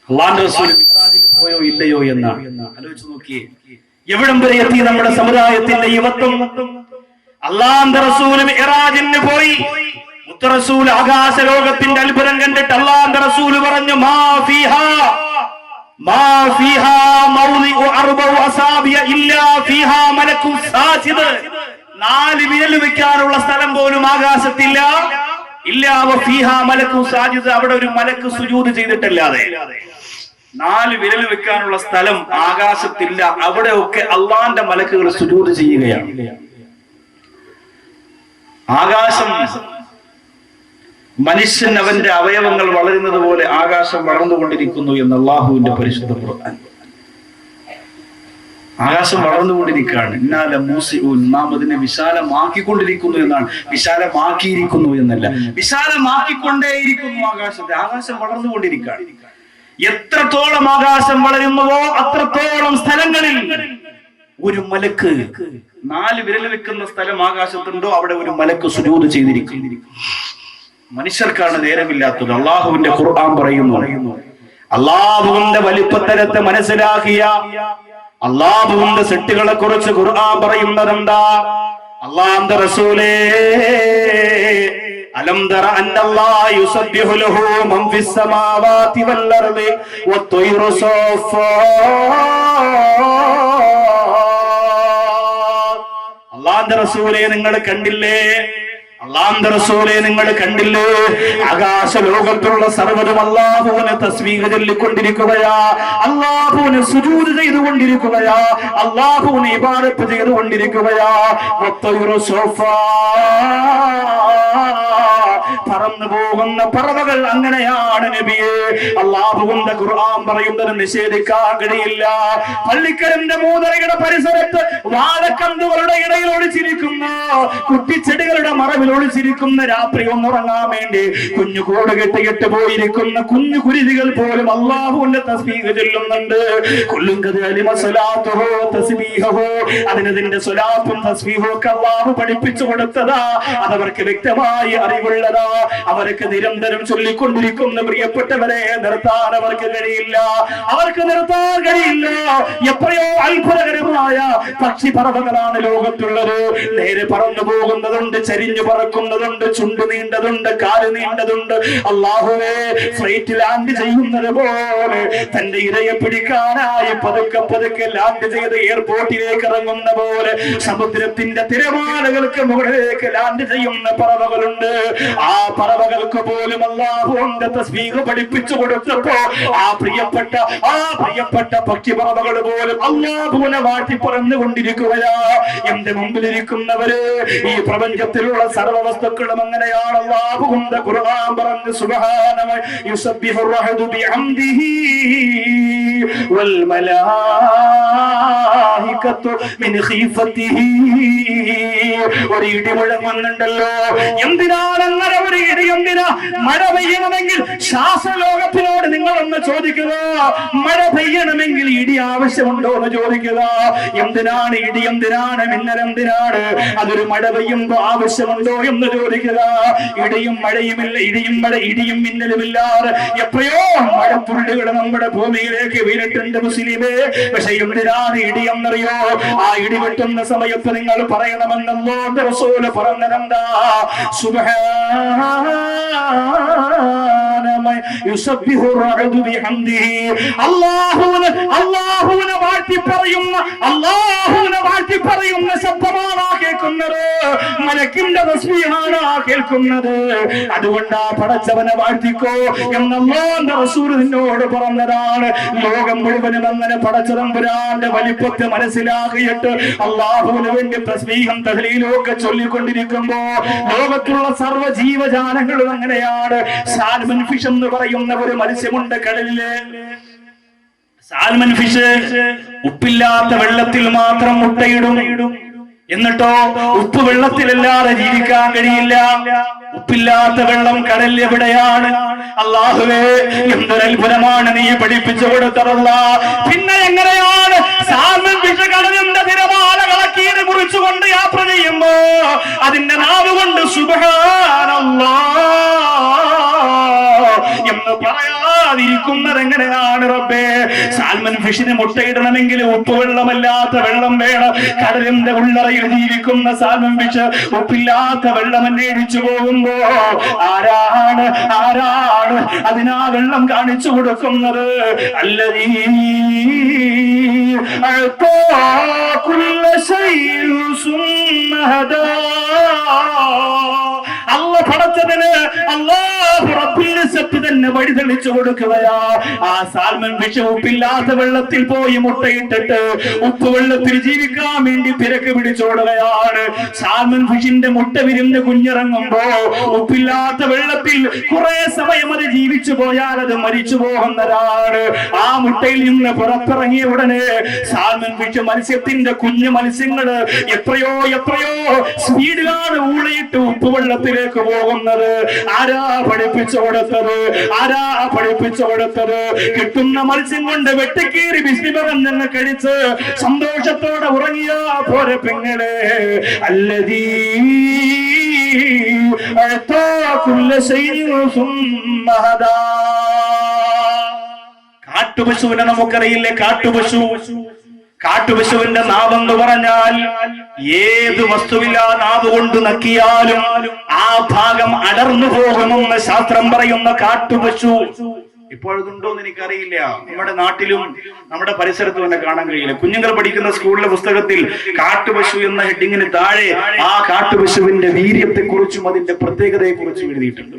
അല്ലാഹുവിന്റെ റസൂൽ മിഅ്റാജിന് പോയോ ഇല്ലയോ എന്നാണ്. ആലോചിച്ച് നോക്കിയേ, എവിടം വരെ എത്തി നമ്മുടെ സമുദായത്തിന്റെ യുവത്വം. അല്ലാഹുവിന്റെ റസൂൽ മിഅ്റാജിന് പോയി. മുത്ത് റസൂൽ ആകാശ ലോകത്തിന്റെ അത്ഭുതം കണ്ടിട്ട് അല്ലാഹുവിന്റെ റസൂൽ പറഞ്ഞു, മാ ഫീഹാ മൗദിഉ 4 അസാബിയ ഇല്ലാ ഫീഹാ മലക്കുൻ സാജിദ്. 4 വിരൽ വെക്കാനുള്ള സ്ഥലം പോലും ആകാശത്തില്ല. ഇല്ലാ ഫീഹാ മലക്കുൻ സാജിദ്. അവിടെ ഒരു മലക്ക് സുജൂദ് ചെയ്തിട്ടല്ലാതെ 4 വിരൽ വെക്കാനുള്ള സ്ഥലം ആകാശത്തില്ല. അവിടെയൊക്കെ അള്ളാന്റെ മലക്കുകൾ സുജൂദ് ചെയ്യുകയാണ്. ആകാശം, മനുഷ്യൻ അവന്റെ അവയവങ്ങൾ വളരുന്നത് പോലെ ആകാശം വളർന്നുകൊണ്ടിരിക്കുന്നു എന്ന് അല്ലാഹുവിന്റെ പരിശുദ്ധ ഖുർആൻ. ആകാശം വളർന്നുകൊണ്ടിരിക്കുകയാണ്. ഇന്നാല മൂസിഊൻ, നാം അതിനെ വിശാലമാക്കിക്കൊണ്ടിരിക്കുന്നു എന്നാണ്. വിശാലമാക്കിയിരിക്കുന്നു എന്നല്ല, വിശാലമാക്കിക്കൊണ്ടേയിരിക്കുന്നു ആകാശത്തെ. ആകാശം വളർന്നുകൊണ്ടിരിക്കുകയാണ്. എത്രത്തോളം ആകാശം വളരുന്നുവോ അത്രത്തോളം സ്ഥലങ്ങളിൽ ഒരു മലക്ക്, 4 വിരൽ വെക്കുന്ന സ്ഥലം ആകാശത്തുണ്ടോ അവിടെ ഒരു മലക്ക് സുജൂദ് ചെയ്തിരിക്കുന്നു. മനുഷ്യർക്കാണ് നേരമില്ലാത്തത്. അള്ളാഹുവിന്റെ ഖുർആൻ പറയുന്നു, അള്ളാഹുവിന്റെ വലിപ്പത്തരത്തെ മനസ്സിലാക്കിയ, അള്ളാഹുവിന്റെ സൃഷ്ടികളെ കുറിച്ച് ഖുർആൻ പറയുന്നതെന്താ? അള്ളാഹുവിന്റെ റസൂലേ, അലം തറ അന്നല്ലാഹ യുസബ്ബിഹു ലഹു മൻ ഫിസ് സമാവാതി വൽ അർളി വത്വയ്റു സഫാ. അള്ളാഹുവിന്റെ റസൂലേ, നിങ്ങൾ കണ്ടില്ലേ അല്ലാഹുവിന്റെ റസൂലേ, നിങ്ങൾ കണ്ടില്ലേ, ആകാശ ലോകത്തുള്ള സർവ്വതും അല്ലാഹുവിനെ തസ്ബീഹ് ചൊല്ലിക്കൊണ്ടിരിക്കുകയാ, അല്ലാഹുവിനെ സുജൂദ് ചെയ്തുകൊണ്ടിരിക്കുകയാ, അല്ലാഹുവിനെ ഇബാദത്ത് ചെയ്തുകൊണ്ടിരിക്കുകയാ. പറന്നു പോകുന്ന പറവകൾ അങ്ങനെയാണ് നബിയെ. അല്ലാഹുവിന്റെ ഖുർആൻ പറയുന്നത് നിഷേധിക്കാൻ കഴിയില്ല. പള്ളിക്കരന്റെ മൂതറയുടെ പരിസരത്ത് വാഴക്കന്നുകളുടെ ഇടയിൽ ഒളിച്ചിരിക്കുന്ന, കുറ്റിച്ചെടികളുടെ മറവിൽ ഒളിച്ചിരിക്കുന്ന, രാത്രി ഒന്നുറങ്ങാൻ വേണ്ടി കുഞ്ഞു കൂട് കെട്ടിയിട്ട് പോയിരിക്കുന്ന കുഞ്ഞു കുരുതികൾ പോലും അല്ലാഹുവിന്റെ തസ്ബീഹ് ചൊല്ലുന്നുണ്ട്. അതിനതിന്റെ സ്വലാത്തും തസ്ബീഹും ഒക്കെ അല്ലാഹു പഠിപ്പിച്ചു കൊടുത്തതാ. അതവർക്ക് വ്യക്തമായി അറിവുള്ളതാ. അവർക്ക് നിരന്തരം ചൊല്ലിക്കൊണ്ടിരിക്കുന്ന പ്രിയപ്പെട്ടവരെ നിർത്താൻ അവർക്ക് കഴിയില്ല. അവർക്ക് നിർത്താൻ കഴിയില്ല. എത്രയോ അത്ഭുതകരമായ പക്ഷി പറവകളാണ് ലോകത്തുള്ളത്. നേരെ പറന്നു പോകുന്നതുണ്ട്, ചരിഞ്ഞു പറക്കുന്നതുണ്ട്, ചുണ്ടു നീണ്ടതുണ്ട്, കാല് നീണ്ടതുണ്ട്. അല്ലാഹുവേ, ഫ്ലൈറ്റ് ലാൻഡ് ചെയ്യുന്നത് പോലെ തന്റെ ഇരയെ പിടിക്കാനായി പതുക്കെ പതുക്കെ ലാൻഡ് ചെയ്ത് എയർപോർട്ടിലേക്ക് ഇറങ്ങുന്ന പോലെ സമുദ്രത്തിന്റെ തിരമാലകൾക്ക് മുകളിലേക്ക് ലാൻഡ് ചെയ്യുന്ന പറവകളുണ്ട്. ആ പറവകൾക്ക് പോലും അല്ലാഹുവിന്റെ തസ്ബീഹ് പഠിപ്പിച്ചു കൊടുത്തപ്പോ ആ പ്രിയപ്പെട്ട പക്ഷി പറവകൾ പോലും അല്ലാഹുവിനെ വാഴ്ത്തി പറന്നുകൊണ്ടിരിക്കുകയാ. എന്റെ മുമ്പിലിരിക്കുന്നവര്, ഈ പ്രപഞ്ചത്തിലുള്ള സർവ്വ വസ്തുക്കളും അങ്ങനെയാണ്. അല്ലാഹുവിന്റെ ഖുർആൻ പറഞ്ഞു, സുബ്ഹാനഹു യുസബ്ബിഹു റഅദു ബിഹംദിഹി വൽ മലായികത്തു മിൻ ഖീഫത്തിഹി. ഒരു ഇടി മുഴങ്ങുന്നുണ്ടല്ലോ. എന്തിനാണ് അങ്ങനെ ഒരു ഇടി? എന്തിനാ? മഴ പെയ്യണമെങ്കിൽ ശാസ്ത്രലോകത്തിനോട് നിങ്ങളൊന്ന് ചോദിക്കുക. മഴ പെയ്യണമെങ്കിൽ ഇടി ആവശ്യമുണ്ടോ എന്ന് ചോദിക്കുക. എന്തിനാണ് ഇടി? എന്തിനാണ് മിന്നൽ? എന്തിനാണ്? അതൊരു മഴ പെയ്യുമ്പോ ആവശ്യമുണ്ടോ എന്ന് ചോദിക്കുക. ഇടിയും മഴയുമില്ല, ഇടിയും മിന്നലുമില്ലാതെ എത്രയോ മഴത്തുള്ളികൾ നമ്മുടെ ഭൂമിയിലേക്ക് വീണിട്ടുണ്ട് മുസ്ലിമേ. പക്ഷെ എന്തിനാണ് ഇടിയെന്നറിയോ? ആ ഇടി വെട്ടുന്ന സമയത്ത് നിങ്ങൾ പറയണമെന്നല്ലോ റസൂല് പറഞ്ഞതെന്താ? അല്ലാഹുവിനെ വാഴ്ത്തി പറയുന്ന ശബ്ദമാണ് കേൾക്കുന്നത്. മലക്കിന്റെ തസ്ബീഹാണ് കേൾക്കുന്നത്. അതുകൊണ്ടാ പടച്ചവനെ വാഴ്ത്തിക്കോ എന്നല്ലാഹുവിന്റെ റസൂൽ നിന്നോട് പറഞ്ഞതാണ്. ലോകം മുഴുവനും അങ്ങനെ പടച്ചതമ്പുരാന്റെ വലിപ്പത്തെ മനസ്സിലാക്കിയിട്ട് അല്ലാഹുവിന് വേണ്ടി തസ്ബീഹും തഹ്ലീലും ഒക്കെ ചൊല്ലിക്കൊണ്ടിരിക്കുമ്പോ ലോകത്തുള്ള സർവ്വ ജീവജാലങ്ങളും അങ്ങനെയാണ്. സാൽമൺ ഫിഷ് എന്ന് പറയുന്ന ഒരു മത്സ്യമുണ്ട് കടലില്. സാൽമൺ ഫിഷ് ഉപ്പില്ലാത്ത വെള്ളത്തിൽ മാത്രം മുട്ടയിടും. എന്നിട്ടോ ഉപ്പ് വെള്ളത്തിലല്ലാതെ ജീവിക്കാൻ കഴിയില്ല. ഉപ്പില്ലാത്ത വെള്ളം കടലിൽ എവിടെയാണ്? അല്ലാഹുവേ, എന്തൊരു അത്ഭുതമാണ് നീ പഠിപ്പിച്ചു കൊടുത്തതല്ല. പിന്നെ എങ്ങനെയാണ് സാൽമൺ ഫിഷ് കടലിന്റെ തിരമാലകളെ കീറി മുറിച്ചുകൊണ്ട് യാത്ര ചെയ്യുമ്പോ അതിന്റെ നാവ് കൊണ്ട് സുബ്ഹാനല്ലാഹ് എന്ന് പറയാതിരിക്കുന്നത് എങ്ങനെയാണ് റബ്ബേ? സാൽമൺ ഫിഷിന് മുട്ടയിടണമെങ്കിൽ ഉപ്പുവെള്ളമല്ലാത്ത വെള്ളം വേണം. കടലിന്റെ ഉള്ളറയിൽ ജീവിക്കുന്ന സാൽമൺ ഫിഷ് ഉപ്പില്ലാത്ത വെള്ളം അന്വേഷിച്ചു പോകുമ്പോ ആരാണ് അതിനാ വെള്ളം കാണിച്ചു കൊടുക്കുന്നത്? അല്ലദീ അഅ്താ കുല്ല ശൈഇൻ സുമ്മ ഹദാ. അല്ലാഹു പടച്ചതിന് അല്ലാഹു റബ്ബുൽ ഇസ്സത്ത് തന്നെ വഴി തെളിച്ചു കൊടുക്കുകയാ. ആ സാൽമൺ ഫിഷ് ഉപ്പില്ലാത്ത വെള്ളത്തിൽ പോയി മുട്ടയിട്ടിട്ട് ഉപ്പ് വെള്ളത്തിൽ ജീവിക്കാൻ വേണ്ടി തിരക്ക് പിടിച്ചോടുകയാണ്. സാൽമൺ ഫിഷിന്റെ മുട്ട വിരിഞ്ഞ് കുഞ്ഞിറങ്ങുമ്പോ ഉപ്പില്ലാത്ത വെള്ളത്തിൽ കുറെ സമയം അത് ജീവിച്ചു പോയാൽ അത് മരിച്ചു പോകുന്നതാണ്. ആ മുട്ടയിൽ നിന്ന് പുറത്തിറങ്ങിയ ഉടനെ സാൽമൺ ഫിഷ് മത്സ്യത്തിന്റെ കുഞ്ഞു മത്സ്യങ്ങള് എത്രയോ സ്പീഡിലാണ് ഊളിയിട്ട് ഉപ്പുവെള്ളത്തിലേക്ക് പോകുന്നത്. ആരാ പഠിപ്പിച്ചു കൊടുത്തത്? കിട്ടുന്ന മത്സ്യം കൊണ്ട് വെട്ടിക്കീറി ബിസ്മി പറഞ്ഞ് കഴിച്ച് സന്തോഷത്തോടെ ഉറങ്ങിയാ പോരെ പെങ്ങളെ. അല്ലദീ അഅ്താ കുല്ല ശൈഇൻ സുമ്മ ഹദാ. കാട്ടുപശുവിനെ നമുക്കറിയില്ലേ? കാട്ടുപശുവിന്റെ നാവെന്ന് പറഞ്ഞാൽ ഏത് വസ്തുവില്ല നാവ് കൊണ്ട് നക്കിയാലും ആ ഭാഗം അടർന്നു പോകുമെന്ന് ശാസ്ത്രം പറയുന്ന കാട്ടുപശു. ഇപ്പോഴതുണ്ടോ എന്ന് എനിക്കറിയില്ല. നമ്മുടെ നാട്ടിലും നമ്മുടെ പരിസരത്തും തന്നെ കാണാൻ കഴിയില്ല. കുഞ്ഞുങ്ങൾ പഠിക്കുന്ന സ്കൂളിലെ പുസ്തകത്തിൽ കാട്ടുപശു എന്ന ഹെഡിങ്ങിന് താഴെ ആ കാട്ടുപശുവിന്റെ വീര്യത്തെ കുറിച്ചും അതിന്റെ പ്രത്യേകതയെ കുറിച്ചും എഴുതിയിട്ടുണ്ട്.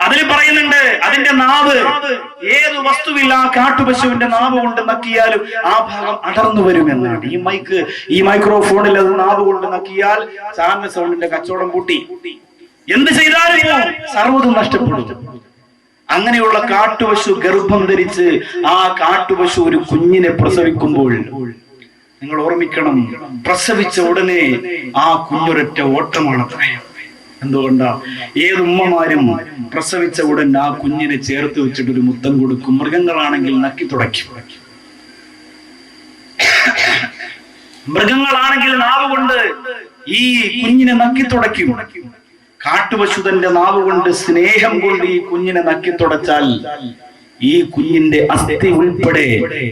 അതിൽ പറയുന്നുണ്ട് അതിന്റെ നാവ്, ഏത് വസ്തുവിൽ ആ കാട്ടുപശുവിന്റെ നാവ് കൊണ്ട് നക്കിയാലും ആ ഭാഗം അടർന്നു വരുമെന്നാണ്. ഈ മൈക്രോഫോണിൽ അത് നാവ് കൊണ്ട് നക്കിയാൽ ചാനൽ സൗണ്ടിന്റെ കച്ചവടം കൂട്ടി. എന്ത് ചെയ്താലും സർവ്വതും നഷ്ടപ്പെടും. അങ്ങനെയുള്ള കാട്ടുപശു ഗർഭം ധരിച്ച് ആ കാട്ടുപശു ഒരു കുഞ്ഞിനെ പ്രസവിക്കുമ്പോൾ നിങ്ങൾ ഓർമ്മിക്കണം, പ്രസവിച്ച ഉടനെ ആ കുഞ്ഞൊരൊറ്റ ഓട്ടമാണ്. എന്തുകൊണ്ടാ? ഏതുമ്മമാരും പ്രസവിച്ച ഉടൻ ആ കുഞ്ഞിനെ ചേർത്ത് വെച്ചിട്ട് ഒരു മുത്തം കൊടുക്കും. മൃഗങ്ങളാണെങ്കിൽ നക്കി തുടയ്ക്കും. മൃഗങ്ങളാണെങ്കിൽ നാവ് കൊണ്ട് ഈ കുഞ്ഞിനെ നക്കി തുടയ്ക്കും. കാട്ടുപശു തന്റെ നാവ് കൊണ്ട് സ്നേഹം കൊണ്ട് ഈ കുഞ്ഞിനെ നക്കി തുടച്ചാൽ ഈ കുഞ്ഞിന്റെ അസ്ഥി ഉൾപ്പെടെ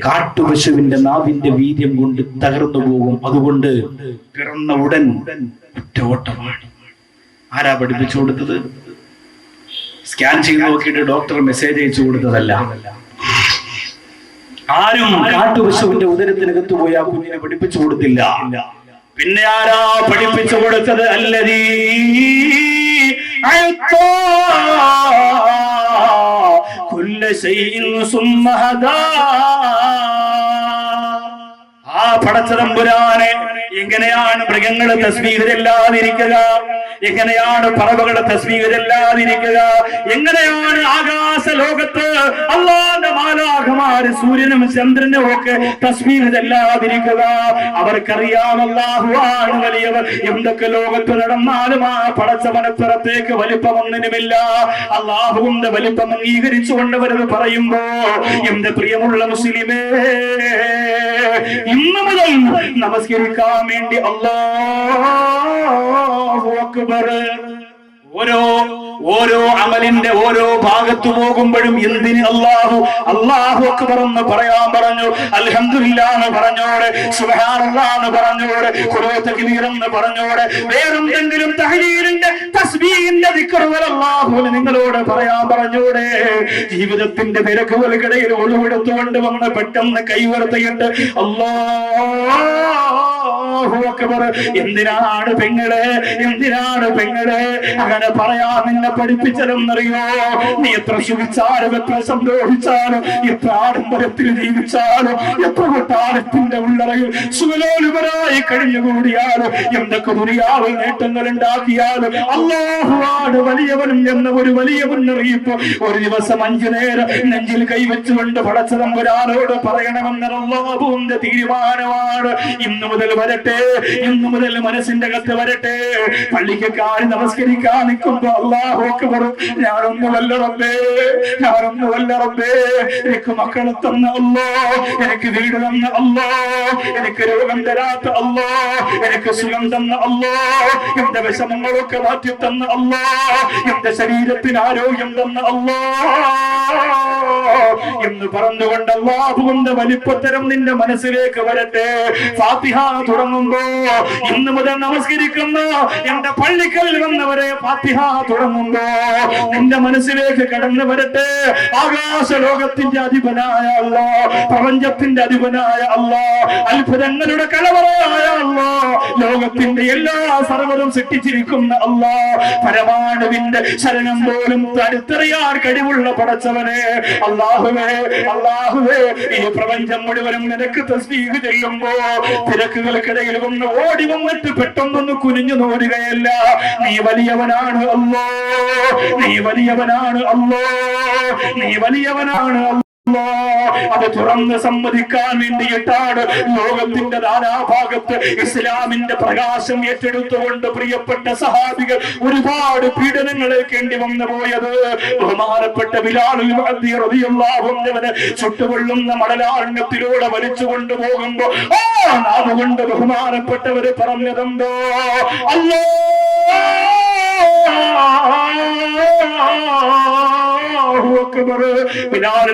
കാട്ടുപശുവിന്റെ നാവിന്റെ വീര്യം കൊണ്ട് തകർന്നു പോകും. അതുകൊണ്ട് പിറന്ന ഉടൻ ഒറ്റ ഓട്ടമാണ്. ആരാ പഠിപ്പിച്ചു കൊടുത്തത്? സ്കാൻ ചെയ്ത് നോക്കിയിട്ട് ഡോക്ടർ മെസ്സേജ് അയച്ചു കൊടുത്തതല്ല. ആരും കാട്ടുപശുവിന്റെ ഉദരത്തിനകത്ത് പോയി ആ കുഞ്ഞിനെ പഠിപ്പിച്ചു കൊടുത്തില്ല. പിന്നെ ആരാ പഠിപ്പിച്ചു കൊടുത്തത്? അല്ലദീ അഅ്താ കുല്ല ശൈഇൻ സുമ്മ ഹദാ. ആ പടച്ചതമ്പുരാനെ എങ്ങനെയാണ് മൃഗങ്ങളെ തസ്ബീഹ് ചെല്ലാതിരിക്കുക? എങ്ങനെയാണ് പറവകളെ തസ്ബീഹ് ചെല്ലാതിരിക്കുക? എങ്ങനെയാണ് ആകാശ ലോകത്ത് അല്ലാഹുവിന്റെ മാലാഖമാര് സൂര്യനും ചന്ദ്രനും ഒക്കെ തസ്ബീഹ് ചെല്ലാതിരിക്കുക? അവർക്കറിയാം അല്ലാഹുവാണ് വലിയവർ. എന്തൊക്കെ ലോകത്ത് നടന്നാലും ആ പടച്ചവനപ്പുറത്തേക്ക് വലിപ്പമൊന്നിനുമില്ല. അല്ലാഹുവിന്റെ വലിപ്പം അംഗീകരിച്ചുകൊണ്ട് അവരത് പറയുമ്പോ എന്റെ പ്രിയമുള്ള മുസ്ലിമേ, ഇന്നു മുതൽ നമസ്കരിക്കാൻ വേണ്ടി അല്ലാഹു അക്ബർ. ഓരോ അമലിന്റെ ഓരോ ഭാഗത്തു പോകുമ്പോഴും എന്തിന് അല്ലാഹു അക്ബർ എന്ന് പറയാൻ പറഞ്ഞു. അൽഹംദുലില്ലാഹ് എന്ന് പറഞ്ഞോടെ, സുബ്ഹാനല്ലാഹ് എന്ന് പറഞ്ഞോടെ, ഖുർആൻ തക്ബീർ എന്ന് പറഞ്ഞോടെ, വേറെന്തെങ്കിലും തഹ്ലീലിന്റെ തസ്ബീഹിന്റെ ദിക്റുകൾ അല്ലാഹുവിനെ നിങ്ങളോട് പറയാൻ പറഞ്ഞോടെ. ജീവിതത്തിന്റെ തിരക്കുകൾക്കിടയിൽ ഒളിവെടുത്തുകൊണ്ട് വന്ന് പെട്ടെന്ന് കൈവർത്തയിട്ട് അല്ലാഹു അക്ബർ. എന്തിനാണ് പെങ്ങളെ അങ്ങനെ പറയാ നിന്നെ പഠിപ്പിച്ചതെന്നറിയോ? നീ എത്ര സുഖിച്ചാലും എത്ര സന്തോഷിച്ചാലും എത്ര ആഡംബരത്തിൽ ജീവിച്ചാലും എത്ര കൊട്ടാരത്തിന്റെ ഉള്ളറയിൽ സുഖലോലുപരായി കഴിഞ്ഞുകൂടിയാലും എന്തൊക്കെ ദുനിയാവിൽ നേട്ടങ്ങൾ ഉണ്ടാക്കിയാലും അല്ലാഹുവാണ് വലിയവനും എന്ന ഒരു വലിയ മുന്നറിയിപ്പ് ഒരു ദിവസം 5 നേരം നെഞ്ചിൽ കൈവച്ചുകൊണ്ട് പടച്ചതമ്പുരാനോട് പറയണമെന്ന അല്ലാഹുവിന്റെ തീരുമാനമാണ്. ഇന്നു മുതൽ വരട്ടെ, ഇന്നു മുതൽ മനസ്സിന്റെ അകത്ത് വരട്ടെ. പള്ളിക്ക് കാറി നമസ്കരിക്കാൻ നിൽക്കുമ്പോ അല്ലാഹു അക്ബർ, ഞാനൊന്നുമല്ല റബ്ബേ, എനിക്ക് മക്കളെ തന്ന അല്ലാഹ്, എനിക്ക് വീട് തന്ന അല്ലാഹ്, എനിക്ക് രോഗം തരാത്ത അല്ലാഹ്, എനിക്ക് സുഖം തന്ന അല്ലാഹ്, എന്റെ വിഷമങ്ങളൊക്കെ മാറ്റി തന്ന അല്ലാഹ്, എന്റെ ശരീരത്തിന് ആരോഗ്യം തന്ന അല്ലാഹ് എന്ന് പറഞ്ഞുകൊണ്ട് അല്ലാഹുവിന്റെ വലിപ്പത്തരം നിന്റെ മനസ്സിലേക്ക് വരട്ടെ. ഫാത്തിഹ തുടങ്ങുമ്പോ ഇന്ന് മുതൽ നമസ്കരിക്കുന്ന എന്റെ പള്ളിക്കൽ വന്നവരെ ഫാത്തിഹ തുടങ്ങുമ്പോ നിന്റെ മനസ്സിലേക്ക് കടന്നു വരട്ടെ. ആകാശ ലോകത്തിന്റെ അധിപനായ അല്ലാഹ്, പ്രപഞ്ചത്തിന്റെ അധിപനായ അല്ലാഹ്, അത്ഭുതങ്ങളുടെ കലവറയായ അല്ലാഹ്, ലോകത്തിന്റെ എല്ലാ സർവ്വതും സൃഷ്ടിച്ചിരിക്കുന്ന അല്ലാഹ്, പരമാണുവിന്റെ ശരണം പോലും തടുത്തെറിയാൻ കഴിവുള്ള പടച്ചവനെ അല്ലാഹുവേ, ഈ പ്രപഞ്ചം മുഴുവനും നിനക്ക് തസ്ബീഹ് ചെല്ലുമ്പോ തിരക്കുകൾക്കിടയിൽ ഒന്ന് ഓടി വന്നിട്ട് പെട്ടെന്നൊന്ന് കുനിഞ്ഞു നോരുകയല്ല. നീ വലിയവനാണ് അല്ലാഹ്. അത് തുറന്ന് സമ്മതിക്കാൻ വേണ്ടിയിട്ടാണ് ലോകത്തിന്റെ നാനാഭാഗത്ത് ഇസ്ലാമിന്റെ പ്രകാശം ഏറ്റെടുത്തുകൊണ്ട് പ്രിയപ്പെട്ട സഹാബികൾ ഒരുപാട് പീഡനങ്ങളേക്കേണ്ടി വന്നു പോയത്. ബഹുമാനപ്പെട്ട ബിലാൽ റളിയല്ലാഹു അൻഹുവിനെ ചുട്ടുകൊള്ളുന്ന മടലാരണ്യത്തിലൂടെ വലിച്ചു കൊണ്ടുപോകുമ്പോ നാവുകൊണ്ട് ബഹുമാനപ്പെട്ടവര് പറഞ്ഞതെന്തോ? അല്ലാഹു അക്ബർ. ബിലാൽ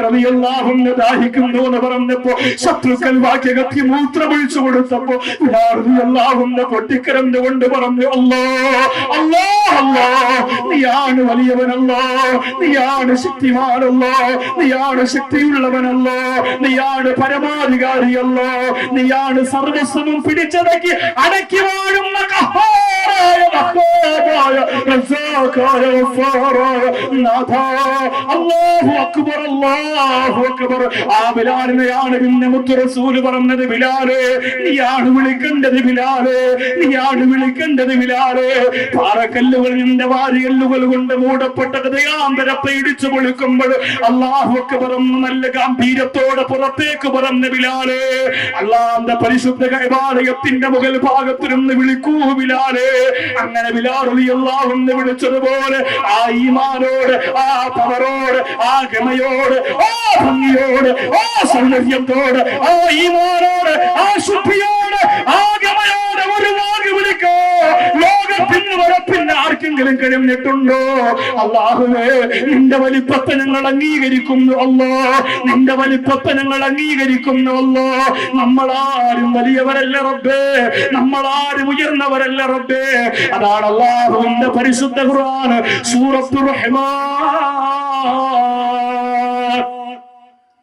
റളിയല്ലാഹു അൻഹു ദാഹിക്കുന്നു എന്ന് പറഞ്ഞപ്പോ ശത്രുക്കൾ വാക്യകത്തി മൂത്രമൊഴിച്ചു കൊടുത്തപ്പോ ബിലാൽ റളിയല്ലാഹു അൻഹു പൊട്ടിക്കരന്നുകൊണ്ട് പറഞ്ഞു, അല്ലാഹ് അല്ലാഹ് അല്ലാഹ്, നീയാണ് വലിയവനല്ലോ, നീയാണ് ശക്തിമാനല്ലോ, നീയാണ് ശക്തിയുള്ളവനല്ലോ, നീയാണ് പരമാധികാരിയല്ലോ, നീയാണ് സർവസ്വവും പിടിച്ചടക്കി അടക്കി വാഴുന്ന ഖഹാറായ മഹ്ബൂബായ റസാഖായ ഗഫാറായ നാഥ. അല്ലാഹു അക്ബർ അല്ലാഹു അക്ബർ. ആ ബിലാലിനെയാണ് പിന്നെ മുത്തു റസൂൽ പറഞ്ഞത്, ബിലാലേ നീയാണ് വിളിക്കേണ്ടത്, ബിലാലേ നീയാണ് വിളിക്കേണ്ടത്, ബിലാലേ. പാറക്കല്ലുകൾ നിന്റെ വാരികല്ലുകൾ കൊണ്ട് മൂടപ്പെട്ട ഹൃദയാന്തരത്തെ ഇടിച്ചു പൊളിക്കുമ്പോൾ അല്ലാഹു അക്ബർ എന്ന് നല്ല ഗാംഭീര്യത്തോടെ പുറത്തേക്ക് പറഞ്ഞ ബിലാലേ, അല്ലാഹുവിന്റെ പരിശുദ്ധ കഅബാലയത്തിന്റെ മുകൾ ഭാഗത്തിരുന്ന് വിളിക്കൂ ബിലാലേ. അങ്ങനെ ബിലാൽ റളിയല്ലാഹു അൻഹു വിളിച്ചതുപോലെ ആ ഈമാനോട്, ആ പവറോട്, ആ ഗമയോട്, ആ ഭംഗിയോട്, ആ സൗന്ദര്യത്തോട്, ആ ഈമാനോട്, ആ ശുദ്ധിയോട്, ആ ഗമയോട് ഒരു വാക്ക് വിളിക്കോ. ലോകത്തിന് വരപ്പിന് ആർക്കെങ്കിലും കഴിഞ്ഞിട്ടുണ്ടോ? അല്ലാഹുവേ, നിന്റെ വലിപ്പത്തെ ഞങ്ങൾ അംഗീകരിക്കുന്നു അല്ലാ, നിന്റെ വലിപ്പത്തെ ഞങ്ങൾ അംഗീകരിക്കുന്നു അല്ലാ. നമ്മളാരും വലിയവരല്ല റബ്ബേ, നമ്മളാരും ഉയർന്നവരല്ല റബ്ബേ. അതാണ് അല്ലാഹുവിന്റെ പരിശുദ്ധ ഖുർആൻ സൂറത്തുർ റഹ്മാൻ,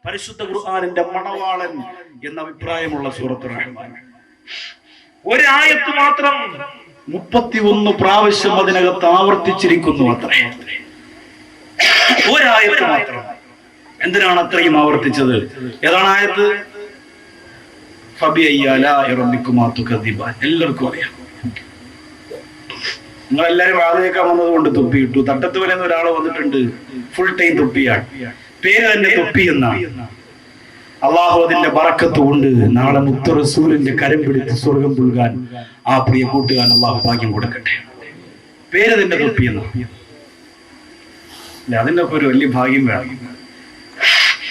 പരിശുദ്ധ ഖുർആനിന്റെ മണവാളൻ എന്ന അഭിപ്രായമുള്ള സൂറത്തുർ റഹ്മാൻ. ഒരായത്ത് മാത്രം 31 പ്രാവശ്യം അതിനകത്ത് ആവർത്തിച്ചിരിക്കുന്നു. അത്രേ, ഒരായത്ത് മാത്രം. എന്തിനാണ് അത്രയും ആവർത്തിച്ചത്? ഏതാണ് ആയത്ത്? എല്ലാവർക്കും അറിയാം. നിങ്ങളെല്ലാരും ആദ്യമൊക്കെ വന്നത് കൊണ്ട് തൊപ്പിയിട്ടു. തട്ടത്ത് വരുന്ന ഒരാൾ വന്നിട്ടുണ്ട്, ഫുൾ ടൈം തൊപ്പിയാണ്, പേര് തന്നെ തൊപ്പി എന്നാണ്. അള്ളാഹു അതിന്റെ ബറക്കത്ത് കൊണ്ട് നാളെ മുത്ത് റസൂലിന്റെ കരം പിടിച്ച് സ്വർഗം പുൽകാൻ ആ പ്രിയ കൂട്ടുകാരൻ അള്ളാഹു ഭാഗ്യം കൊടുക്കട്ടെ. പേര് തന്നെ തൊപ്പി എന്നാണ്. അതിന്റെ ഒക്കെ ഒരു വലിയ ഭാഗ്യം വേണം.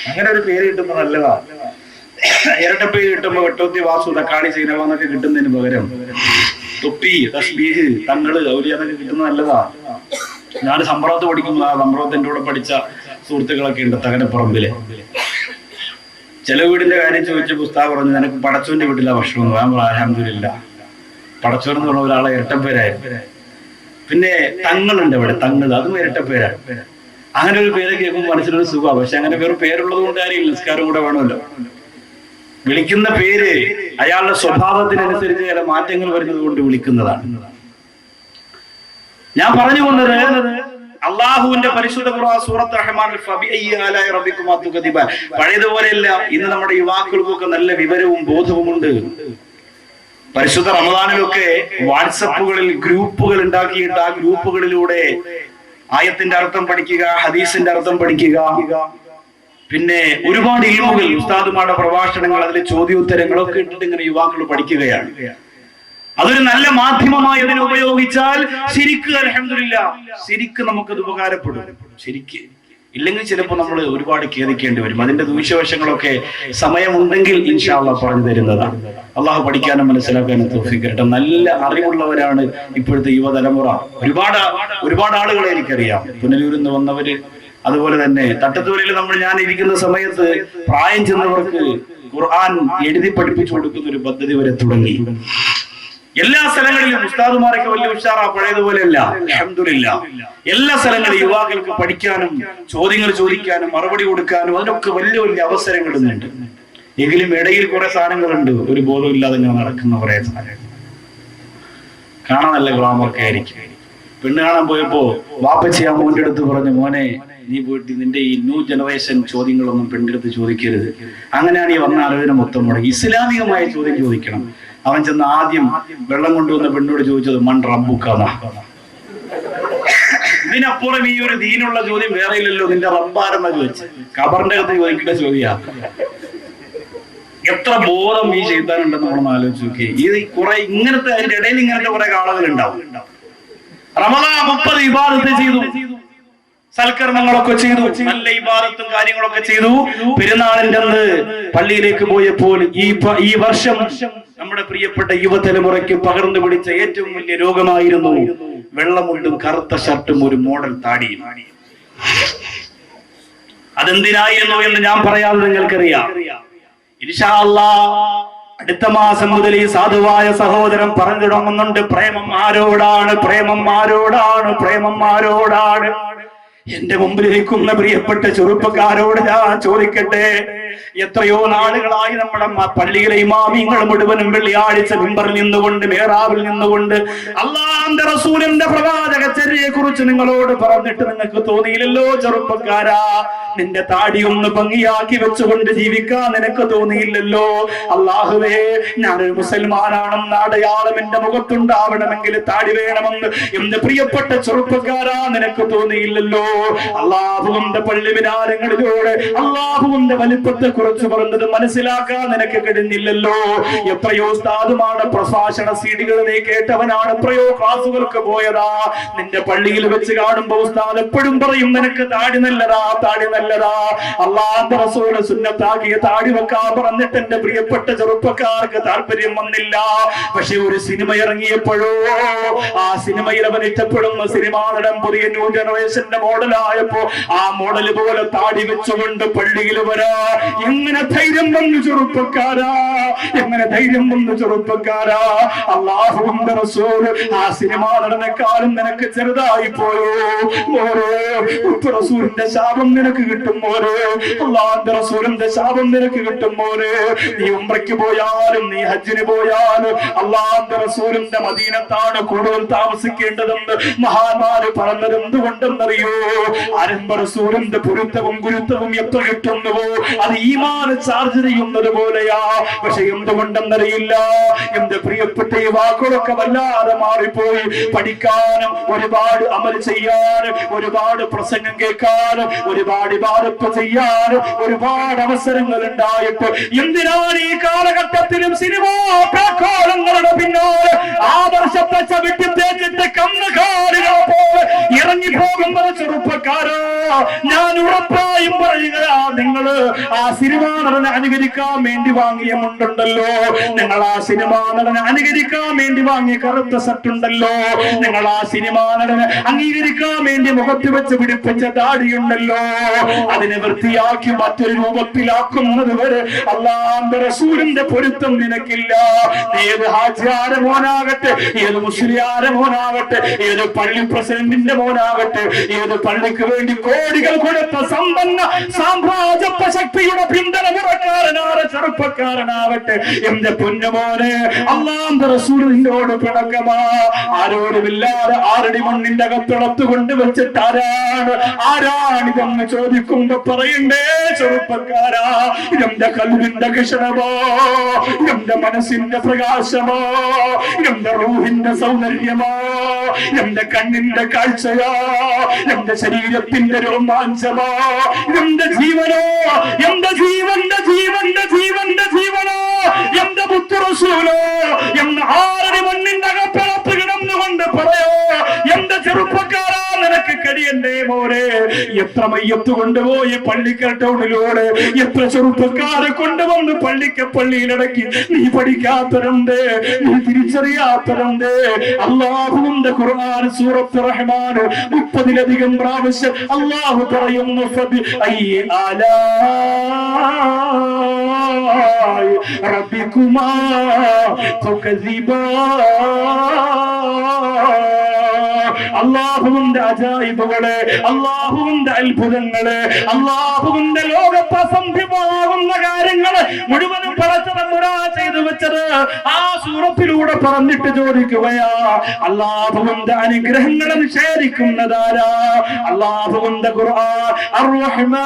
അങ്ങനെ ഒരു പേര് കിട്ടുമ്പോ നല്ലതാ. ഇരട്ട പേര് കിട്ടുമ്പോ വെട്ടോത്തി വാസു തക്കാളി സൈനവ എന്നൊക്കെ കിട്ടുന്നതിന് പകരം തൊപ്പി, തസ്ബീഹ്, തങ്ങള്, ഔലിയ എന്നൊക്കെ കിട്ടുന്നത് നല്ലതാ. ഞാൻ സമ്പ്രദത്ത് പഠിക്കുമ്പോൾ ആ സമ്പ്രദത്തിന്റെ കൂടെ പഠിച്ച സുഹൃത്തുക്കളൊക്കെ ഉണ്ട് തകരപ്പറമ്പിലെ. ചില വീടിന്റെ കാര്യം ചോദിച്ച പുസ്തകം പറഞ്ഞു, നിനക്ക് പടച്ചോന്റെ വീട്ടിലെ ഭക്ഷണം. ഞാൻ അൽഹംദുലില്ലാ, പടച്ചോൻ എന്ന് പറഞ്ഞ ഒരാളെ ഇരട്ടപ്പേരായിരുന്നു. പിന്നെ തങ്ങളുണ്ട് അവിടെ, തങ്ങൾ, അതും ഇരട്ടപ്പേരാണ്. അങ്ങനെ ഒരു പേര് കേൾക്കുമ്പോൾ മനസ്സിലൊരു സുഖമാണ്. പക്ഷെ അങ്ങനെ വേറെ പേരുള്ളത് കൊണ്ട് ആരെയും നിസ്കാരം കൂടെ വേണമല്ലോ. വിളിക്കുന്ന പേര് അയാളുടെ സ്വഭാവത്തിനനുസരിച്ച് ചില മാറ്റങ്ങൾ വരുന്നത് കൊണ്ട് വിളിക്കുന്നതാണ്. ഞാൻ പറഞ്ഞു വന്നത് അള്ളാഹുവിന്റെ പരിശുദ്ധ ഖുർആൻ സൂറത്തുർ റഹ്മാനിൽ ഫബിഅയ്യി ആലാഇ റബ്ബികുമാ തുകദിബാൻ. പഴയതുപോലെയല്ല, ഇന്ന് നമ്മുടെ യുവാക്കൾക്കൊക്കെ നല്ല വിവരവും ബോധവുമുണ്ട്. പരിശുദ്ധ റമദാനിലൊക്കെ വാട്സപ്പുകളിൽ ഗ്രൂപ്പുകൾ ഉണ്ടാക്കിയിട്ട് ആ ഗ്രൂപ്പുകളിലൂടെ ആയത്തിന്റെ അർത്ഥം പഠിക്കുക, ഹദീസിന്റെ അർത്ഥം പഠിക്കുക, പിന്നെ ഒരുപാട് ഇൽമുകൾ, ഉസ്താദുമാരുടെ പ്രഭാഷണങ്ങൾ, അതിലെ ചോദ്യോത്തരങ്ങളൊക്കെ ഇട്ടിട്ട് ഇങ്ങനെ യുവാക്കൾ പഠിക്കുകയാണ്. അതൊരു നല്ല മാധ്യമമായി അതിനെ ഉപയോഗിച്ചാൽ ശരിക്ക് അൽഹംദുലില്ലാ, ശരിക്ക് നമുക്കത് ഉപകാരപ്പെടും. ശരിക്ക് ഇല്ലെങ്കിൽ ചിലപ്പോൾ നമ്മൾ ഒരുപാട് ഖേദിക്കേണ്ടി വരും. അതിന്റെ ദൂഷ്യവശങ്ങളൊക്കെ സമയമുണ്ടെങ്കിൽ ഇൻഷാ അല്ലാഹ് പറഞ്ഞു തരുന്നതാണ്. അള്ളാഹു പഠിക്കാനും മനസ്സിലാക്കാനും തൗഫീഖ് തരട്ടെ. നല്ല അറിവുള്ളവരാണ് ഇപ്പോഴത്തെ യുവതലമുറ. ഒരുപാട് ആളുകളെ എനിക്കറിയാം, പുനലൂരിൽ നിന്ന് വന്നവര്. അതുപോലെ തന്നെ തട്ടത്തൂരിൽ ഞാൻ ഇരിക്കുന്ന സമയത്ത് പ്രായം ചെന്നവർക്ക് ഖുർആൻ എഴുതി പഠിപ്പിച്ചു കൊടുക്കുന്ന ഒരു പദ്ധതി വരെ തുടങ്ങി. എല്ലാ സ്ഥലങ്ങളിലും ഉസ്താദുമാരൊക്കെ വലിയ ഉഷാറാ, പഴയതുപോലെയല്ല അൽഹംദുലില്ലാ. എല്ലാ സ്ഥലങ്ങളിലും യുവാക്കൾക്ക് പഠിക്കാനും ചോദ്യങ്ങൾ ചോദിക്കാനും മറുപടി കൊടുക്കാനും അതിനൊക്കെ വലിയ വലിയ അവസരങ്ങൾ ഇന്നുണ്ട്. എങ്കിലും ഇടയിൽ കുറെ സാധനങ്ങളുണ്ട്, ഒരു ബോധമില്ലാതെ ഞാൻ നടക്കുന്ന കുറെ സാധനങ്ങൾ കാണാൻ നല്ല ഗ്ലാമറൊക്കെ ആയിരിക്കും. പെണ്ണ് കാണാൻ പോയപ്പോ വാപ്പച്ചി ആ മോന്റെ അടുത്ത് പറഞ്ഞു, മോനെ നീ പോയിട്ട് നിന്റെ ഈ ന്യൂ ജനറേഷൻ ചോദ്യങ്ങളൊന്നും പെണ്ണിന്റെ അടുത്ത് ചോദിക്കരുത്. അങ്ങനെയാണ് ഈ വന്ന ആലോചന മൊത്തം മുടങ്ങി. ഇസ്ലാമികമായ ചോദ്യം ചോദിക്കണം. അവൻ ചെന്ന് ആദ്യം വെള്ളം കൊണ്ടുവന്ന പെണ്ണോട് ചോദിച്ചത് മൺ റബ്ബുക്കാന്നാ. ഇതിനപ്പുറം ഈ ഒരു ദീനുള്ള ചോദ്യം വേറെ ഇല്ലല്ലോ. നിന്റെ റബ്ബാരെന്നാ ചോദിച്ചു. ഖബറിന്റെ അകത്ത് ചോദിക്കേണ്ട ചോദ്യാ. എത്ര ബോധം ഈ ചെയ്താനുണ്ടെന്ന് നമ്മളൊന്ന് ആലോചിച്ച് നോക്കി. ഇത് കുറെ ഇങ്ങനത്തെ അതിന്റെ ഇടയിൽ ഇങ്ങനത്തെ കുറെ ആളുകൾ ഉണ്ടാവും. റമദാൻ 30 ഇബാദത്ത് ചെയ്തു, സൽക്കർമ്മങ്ങളൊക്കെ ചെയ്തു, നല്ല ഇബാദത്തും കാര്യങ്ങളൊക്കെ ചെയ്തു. പെരുന്നാളിന്റെ അന്ന് പള്ളിയിലേക്ക് പോയപ്പോൾ ഈ വർഷം നമ്മുടെ പ്രിയപ്പെട്ട യുവതലമുറയ്ക്ക് പകർന്നു പിടിച്ച ഏറ്റവും വലിയ രോഗമായിരുന്നു വെള്ളമുണ്ടും കറുത്ത ഷർട്ടും ഒരു മോഡൽ താടിയും. അതെന്തിനായിരുന്നു എന്ന് ഞാൻ പറയാതെ നിങ്ങൾക്കറിയാം. ഇൻഷാ അല്ലാഹ് അടുത്ത മാസം മുതൽ ഈ സാധുവായ സഹോദരൻ പറഞ്ഞു തുടങ്ങുന്നുണ്ട്, പ്രേമം ആരോടാണ്, പ്രേമം ആരോടാണ്, പ്രേമം ആരോടാണ്. എന്റെ മുമ്പിലിരിക്കുന്ന പ്രിയപ്പെട്ട ചെറുപ്പക്കാരോട് ഞാൻ ചോദിക്കട്ടെ, എത്രയോ നാളുകളായി നമ്മുടെ പള്ളിയിലെ ഇമാമിങ്ങൾ മുഴുവനും വെള്ളിയാഴ്ച മിമ്പറിൽ നിന്നുകൊണ്ട്, മേറാവിൽ നിന്നുകൊണ്ട് അല്ലാഹുവിന്റെ റസൂലിന്റെ പ്രവാചക ചര്യയെ കുറിച്ച് നിങ്ങളോട് പറഞ്ഞിട്ട് നിങ്ങൾക്ക് തോന്നിയില്ലല്ലോ ചെറുപ്പക്കാരാ? നിന്റെ താടി ഒന്ന് ഭംഗിയാക്കി വെച്ചുകൊണ്ട് ജീവിക്കാൻ നിനക്ക് തോന്നിയില്ലല്ലോ? അല്ലാഹുവേ, ഞാനൊരു മുസൽമാനാണെന്ന് അടയാളം എന്റെ മുഖത്തുണ്ടാവണമെങ്കിൽ താടി വേണമെന്ന് എന്റെ പ്രിയപ്പെട്ട ചെറുപ്പക്കാരാ നിനക്ക് തോന്നിയില്ലല്ലോ? അല്ലാഹുവിന്റെ പള്ളി വിനാരങ്ങളിലൂടെ അല്ലാഹുവിന്റെ വലിപ്പത്തെ കുറിച്ച് പറഞ്ഞത് മനസ്സിലാക്കാൻ നിനക്ക് കഴിഞ്ഞില്ലല്ലോ? എത്രയോ ഉസ്താദുമാണ് പ്രഭാഷണ സീഡികൾ നീ കേട്ടവനാണ്, എത്രയോ ക്ലാസുകൾക്ക് പോയതാ. നിന്റെ പള്ളിയിൽ വെച്ച് കാണുമ്പോ ഉസ്താദ് എപ്പോഴും പറയും നിനക്ക് താടി നല്ലതാ, താടി നല്ലതാ. അല്ലാഹുവിന്റെ റസൂൽ സുന്നത്താക്കിയ താടി വെക്കാൻ പറഞ്ഞിട്ട് എന്റെ പ്രിയപ്പെട്ട ചെറുപ്പക്കാർക്ക് താല്പര്യം വന്നില്ല. പക്ഷെ ഒരു സിനിമ ഇറങ്ങിയപ്പോഴോ ആ സിനിമയിൽ അവൻ ഇഷ്ടപ്പെടുന്ന സിനിമാ നടൻ പുതിയ ന്യൂ ജനറേഷന്റെ മോഡലായപ്പോ ആ മോഡല് പോലെ താടി വെച്ചുകൊണ്ട് പള്ളിയിൽ വരാ. എങ്ങനെ ധൈര്യം വന്നു ചെറുപ്പക്കാരാ, എങ്ങനെ ധൈര്യം വന്നു ചെറുപ്പക്കാരാ? അല്ലാഹുവിന്റെ റസൂൽ ആ സിനിമാ നടനെക്കാളും നിനക്ക് ചെറുതായി പോയോ മോരെ? റസൂലിന്റെ ശാപം നിനക്ക് കിട്ടും മോരെ, അല്ലാഹുവിന്റെ റസൂലിന്റെ ശാപം നിനക്ക് കിട്ടും മോരെ. നീ ഉംറയ്ക്ക് പോയാലും നീ ഹജ്ജിന് പോയാലും അല്ലാഹുവിന്റെ റസൂലിന്റെ മദീനത്താണ് കൂടുതൽ താമസിക്കേണ്ടതെന്ന് മഹാന്മാര് പറഞ്ഞത് എന്തുകൊണ്ടെന്നറിയോ? ആരംഭ റസൂലിന്റെ പൊരുത്തവും ഗുരുത്വവും എത്ര കിട്ടുന്നുവോ അത് ഈമാന് ചാർജ് ചെയ്യുന്നത് പോലെയാ. പക്ഷെ എന്തുകൊണ്ടെന്നറിയില്ല, എന്റെ പ്രിയപ്പെട്ട ഈ വാക്കുകളൊക്കെ വല്ലാതെ മാറിപ്പോയി. പഠിക്കാനും ഒരുപാട് അമൽ ചെയ്യാനും ഒരുപാട് പ്രസംഗം കേൾക്കാനും ഒരുപാട് ഇബാദത്ത് ചെയ്യാനും ഒരുപാട് അവസരങ്ങൾ ഉണ്ടായിട്ട് എന്തിനാണ് ഈ കാലഘട്ടത്തിലും സിനിമാ പ്രാക്കാലങ്ങളുടെ പിന്നാലെ ആദർശത്തെ ചവിട്ടി തേച്ചിട്ട് കന്നുകാലികളെ പോലെ ഇറങ്ങിപ്പോകുന്നത് ചെറുപ്പക്കാരാ? ഞാൻ ഉറപ്പായും പറയുകയാ, നിങ്ങള് ആ സിനിമാ നടനെ അനുകരിക്കാൻ വേണ്ടി വാങ്ങിയ മുണ്ടുണ്ടല്ലോ, നിങ്ങൾ ആ സിനിമാ നടനെ അനുകരിക്കാൻ വേണ്ടി വാങ്ങിയ കറുത്ത സട്ടുണ്ടല്ലോ, നിങ്ങൾ ആ സിനിമാ നടനെ അംഗീകരിക്കാൻ വേണ്ടി മുഖത്ത് വെച്ച് പിടിപ്പിച്ച ദാടിയുണ്ടല്ലോ, അതിനെ വൃത്തിയാക്കി മറ്റൊരു രൂപത്തിലാക്കുന്നത് വരെ അല്ലാഹുവിന്റെ റസൂലിന്റെ പൊരുത്തം നിനക്കില്ല. ഏത് ഹാജിയാരെ മോനാകട്ടെ, ഏത് മുസ്ലിയാരെ മോനാകട്ടെ, ഏത് പള്ളി പ്രസിഡന്റിന്റെ മോനാകട്ടെ, ഏത് പള്ളിക്ക് വേണ്ടി കോടികൾ കൊടുത്ത സമ്പന്ന സാമ്രാജ്യത്വ ശക്തിയുടെ പിന്തുണ പുറക്കാരനാണ് ചെറുപ്പക്കാരനാവട്ടെ, എന്റെ പൊന്നുമോനെ അല്ലാഹുവിന്റെ റസൂലിനോട് പിണക്കമാ. ആരോടുമില്ലാതെ ആരടി മണ്ണിന്റെ അകത്തുളത്ത് കൊണ്ടുവച്ചിട്ട് ആരാണിതെന്ന് ചോദിക്കുമ്പോ പറയണ്ടേ ചെറുപ്പക്കാരാ, എന്റെ കൽവിന്റെ കിഷണമോ, എന്റെ മനസ്സിന്റെ പ്രകാശമോ, എന്റെ റൂഹിന്റെ സൗന്ദര്യമോ, എന്റെ കണ്ണിന്റെ കാഴ്ചയോ, എന്റെ ശരീരത്തിന്റെ രോമാഞ്ചമോ, എന്റെ ജീവനോ, എന്റെ ജീവന്റെ ജീവന്റെ ജീവന്റെ ജീവനോ, എന്റെ പുത്രസൂലോ എന്ന് ആരുടെ മണ്ണിന്റെ അകപ്പുറത്ത് കിടന്നുകൊണ്ട് പറയോ, എന്റെ ചെറുപ്പക്കാരാ നിനക്ക് കഴിയണ്ടേ മോനെ? എത്ര മയ്യത്ത് കൊണ്ടുപോയി പള്ളിക്കൽ ടൗണിലൂടെ, എത്ര ചെറുപ്പക്കാരെ കൊണ്ടുവന്ന് പള്ളിയിലടക്കി. നീ പഠിക്കാത്തവരുണ്ട്, നീ തിരിച്ചറിയാത്തവരുണ്ട്. അല്ലാഹുവിന്റെ ഖുർആൻ സൂറത്ത് റഹ്മാൻ 30-ലധികം പ്രാവശ്യം അല്ലാഹു പറയുന്നു, ഫബിഅയ്യി ആലാഇ റബ്ബികുമാ തുകസിബാൻ. അല്ലാഹുവിന്റെ അജായിബുകളെ, അല്ലാഹുവിന്റെ അത്ഭുതങ്ങളെ, അല്ലാഹുവിന്റെ ലോകത്ത് അസംഭവമാകുന്ന കാര്യങ്ങള് മുഴുവനും പടച്ചതമ്പുരാൻ ചെയ്തു വെച്ചത് ആ സൂറത്തിലൂടെ പറഞ്ഞിട്ട് ചോദിക്കുകയാ, അല്ലാഹുവിന്റെ അനുഗ്രഹങ്ങളെ നിഷേധിക്കുന്നതാരാ? അല്ലാഹുവിന്റെ ഖുർആൻ അർ-റഹ്മാൻ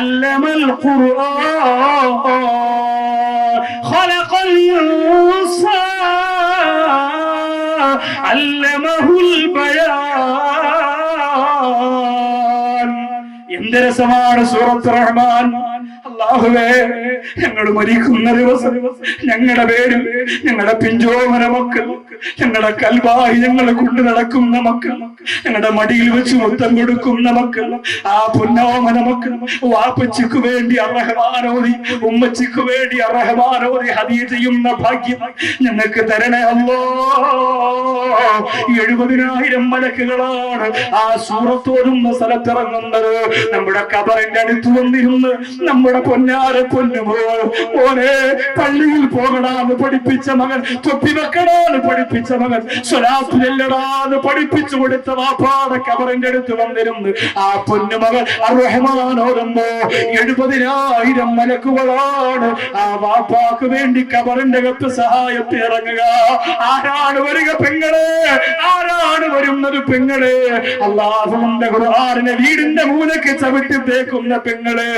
അല്ലമൽ ഖുർആൻ ഖലഖൽ ഇൻസാൻ അല്ലമഹുൽ ബയാൻ. എന്ത് രസമാണ് സൂറത്ത് റഹ്മാൻ. അല്ലാഹുവേ, ഞങ്ങൾ മരിക്കുന്ന ദിവസം ഞങ്ങളുടെ പേരിൽ ഞങ്ങളുടെ പിഞ്ചോമന മക്കൾ, ഞങ്ങളുടെ കൽബായി ഞങ്ങളെ കൊണ്ട് നടക്കുന്ന മക്കൾ, ഞങ്ങളുടെ മടിയിൽ വെച്ച് മുത്തം കൊടുക്കുന്ന മക്കൾ, ആ പൊന്നോമന മക്കൾ വാപ്പച്ചിക്ക് വേണ്ടി അർഹമാനോദി, ഉമ്മച്ചിക്ക് വേണ്ടി അർഹമാനോദി ഹദിയ ചെയ്യുന്ന ഭാഗ്യം ഞങ്ങൾക്ക് തരണേ അല്ലാ. 70,000 മലക്കുകളാണ് ആ സൂറത്തോടുന്ന സ്ഥലത്തിറങ്ങുന്നത്. നമ്മുടെ ഖബറിന്റെ അടുത്ത് വന്നിരുന്ന് നമ്മുടെ പൊന്നാര പൊന്നുമോൾ, ഓനെ പള്ളിയിൽ പോകണമെന്ന് പഠിപ്പിച്ച മകൻ, തൊപ്പി വെക്കണമെന്ന് പഠിപ്പിച്ച മകൻ, സ്വലാത്ത് ചെല്ലണമെന്ന് പഠിപ്പിച്ചു കൊടുത്ത വാപ്പാടെ ഖബറിന്റെ അടുത്ത് വന്നിരുന്ന് ആ പൊന്നുമകൻ അർറഹ്മാനോടുമ്പോ 70,000 മലക്കുകളാണ് ആ വാപ്പാക്ക് വേണ്ടി ഖബറിന്റെ അകത്ത് സഹായത്തെ ഇറങ്ങുക. ആരാണ് വരിക പെങ്ങളെ? ആരാണ് വരുന്നത് പെങ്ങളെ? അല്ലാഹുവിന്റെ ഖുർആനിനെ വീടിന്റെ മൂലക്ക് ചവിട്ടി തേക്കുന്ന പെങ്ങളെ,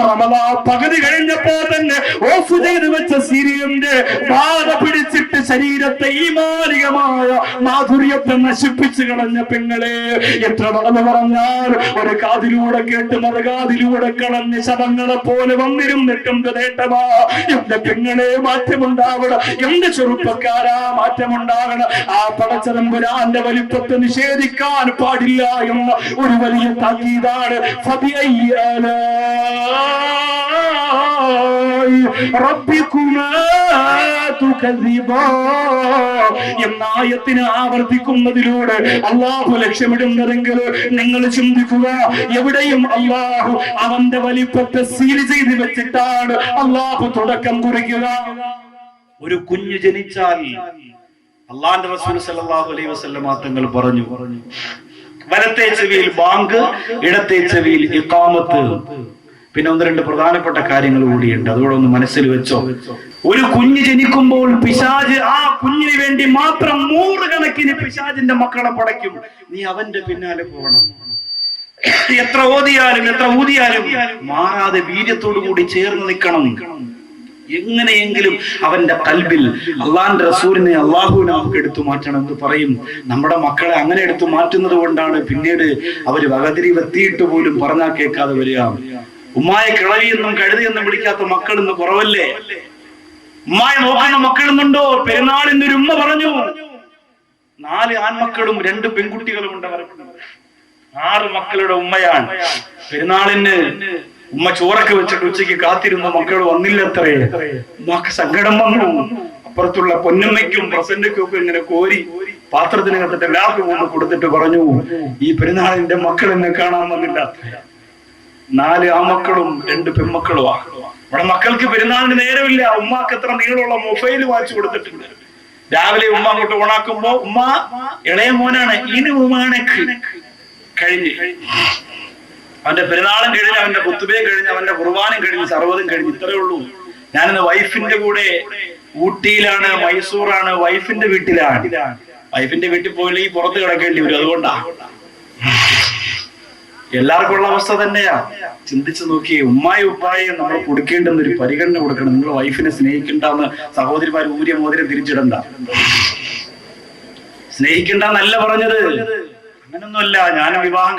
റമദാൻ പകുതി കഴിഞ്ഞപ്പോ തന്നെ ഓഫ് ചെയ്ത് വെച്ച സീരിയലിന്റെ ബാധ പിടിച്ചിട്ട് ശരീരത്തെ ഈമാനികമായ മാധുര്യത്തെ നശിപ്പിച്ചു കളഞ്ഞ പെങ്ങളെ, എത്ര വളർന്നു പറഞ്ഞാൽ ഒരു കാതിലൂടെ കേട്ട് മറുകാതിലൂടെ കളഞ്ഞ ശവങ്ങളെ പോലെ വന്നിരുന്നിട്ടും നേട്ടമാ. എന്റെ പെങ്ങളെ മാറ്റമുണ്ടാവണം, എന്റെ ചെറുപ്പക്കാരാ മാറ്റമുണ്ടാകണം. ആ പടച്ചതമ്പുരാന്റെ വലിപ്പത്തെ നിഷേധിക്കാൻ പാടില്ല എന്ന ഒരു വലിയ താക്കീതാണ്. എന്നായത്തിന് ആവർത്തിക്കുന്നതിലൂടെ അള്ളാഹു ലക്ഷ്യമിടുന്നതെങ്കിൽ നിങ്ങൾ ചിന്തിക്കുക, എവിടെയും അള്ളാഹു അവന്റെ വലിപ്പത്തെ സീൽ ചെയ്ത് വെച്ചിട്ടാണ് അള്ളാഹു തുടക്കം കുറിക്കുക. ഒരു കുഞ്ഞ് ജനിച്ചാൽ അള്ളാന്റെ റസൂൽ സല്ലല്ലാഹു അലൈഹി വസല്ലം തങ്ങൾ പറഞ്ഞു, വലത്തെ ചെവിയിൽ ബാങ്ക്, ഇടത്തെ ചെവിയിൽ ഇഖാമത്ത്. പിന്നെ 1-2 പ്രധാനപ്പെട്ട കാര്യങ്ങൾ കൂടിയുണ്ട്, അതുകൂടെ ഒന്ന് മനസ്സിൽ വെച്ചോ. ഒരു കുഞ്ഞ് ജനിക്കുമ്പോൾ പിശാച് ആ കുഞ്ഞിന് വേണ്ടി മാത്രം 100 കണക്കിന് പിശാചിന്റെ മക്കളെ പടയ്ക്കും. നീ അവന്റെ പിന്നാലെ പോകണം. എത്ര ഓതിയാലും എത്ര ഊതിയാലും മാറാതെ വീര്യത്തോടു കൂടി ചേർന്ന് നിൽക്കണം. എങ്ങനെയെങ്കിലും അവന്റെ കൽബിൽ അള്ളാന്റെ റസൂലിനെ, അള്ളാഹുവിനെ നമുക്ക് എടുത്തു മാറ്റണം എന്ന് പറയും. നമ്മുടെ മക്കളെ അങ്ങനെ എടുത്തു മാറ്റുന്നത് കൊണ്ടാണ് പിന്നീട് അവര് വകതിരിവെത്തിയിട്ട് പോലും പറഞ്ഞാൽ കേൾക്കാതെ വരിക. ഉമ്മായ കിളവിയെന്നും കഴുതിയെന്നും വിളിക്കാത്ത മക്കൾ ഇന്ന് കുറവല്ലേ? ഉമ്മായ നോക്കുന്ന മക്കളെന്നുണ്ടോ? പെരുന്നാളിന്റെ ഒരു ഉമ്മ പറഞ്ഞു, 4 ആൺമക്കളും 2 പെൺകുട്ടികളും ഉണ്ട് അവർക്ക്. 6 മക്കളുടെ ഉമ്മയാണ്. പെരുന്നാളിന് ഉമ്മ ചോറൊക്കെ വെച്ചിട്ട് ഉച്ചയ്ക്ക് കാത്തിരുന്ന മക്കൾ വന്നില്ലത്രേ. ഉമ്മക്ക് സങ്കടം വന്നു. അപ്പുറത്തുള്ള പൊന്നമ്മയ്ക്കും പ്രസന്റയ്ക്കും ഒക്കെ ഇങ്ങനെ കോരി പാത്രത്തിനകത്തിട്ട് എല്ലാവർക്കും കൊണ്ട് കൊടുത്തിട്ട് പറഞ്ഞു, ഈ പെരുന്നാളിന്റെ മക്കൾ എന്നെ കാണാൻ വന്നില്ല. 4 ആമക്കളും 2 പെൺമക്കളുമാ. ഇവിടെ മക്കൾക്ക് പെരുന്നാളിന് നേരമില്ല. ഉമ്മാക്ക് എത്ര നീളമുള്ള മൊബൈൽ വാച്ച് കൊടുത്തിട്ടുണ്ട്. രാവിലെ ഉമ്മ അങ്ങോട്ട് ഓണാക്കുമ്പോ ഉമ്മ ഇളയ മോനാണ്, ഇനി ഉമ്മാണക്ക് കഴിഞ്ഞ് അവന്റെ പെരുന്നാളും കഴിഞ്ഞ്, അവന്റെ കുത്തുബയും കഴിഞ്ഞ്, അവന്റെ കുർബാനും കഴിഞ്ഞ്, സർവ്വതും കഴിഞ്ഞ്. ഇത്രയേ ഉള്ളൂ. ഞാനിന്ന് വൈഫിന്റെ കൂടെ ഊട്ടിയിലാണ്, മൈസൂറാണ്, വൈഫിന്റെ വീട്ടിലാണ്. വൈഫിന്റെ വീട്ടിൽ പോയില്ലെങ്കിൽ പുറത്ത് കിടക്കേണ്ടി വരും. അതുകൊണ്ടാ എല്ലാവർക്കും ഉള്ള അവസ്ഥ തന്നെയാ. ചിന്തിച്ചു നോക്കി, ഉമ്മായും ഉപ്പായും നമ്മൾ കൊടുക്കേണ്ടുന്ന ഒരു പരിഗണന കൊടുക്കണം. നിങ്ങൾ വൈഫിനെ സ്നേഹിക്കണ്ടെന്ന് സഹോദരിമാർ ഊരിയ മോതിരം തിരിച്ചിടണ്ട. സ്നേഹിക്കണ്ടെന്നല്ല പറഞ്ഞത്, അങ്ങനൊന്നുമല്ല. ഞാൻ വിവാഹം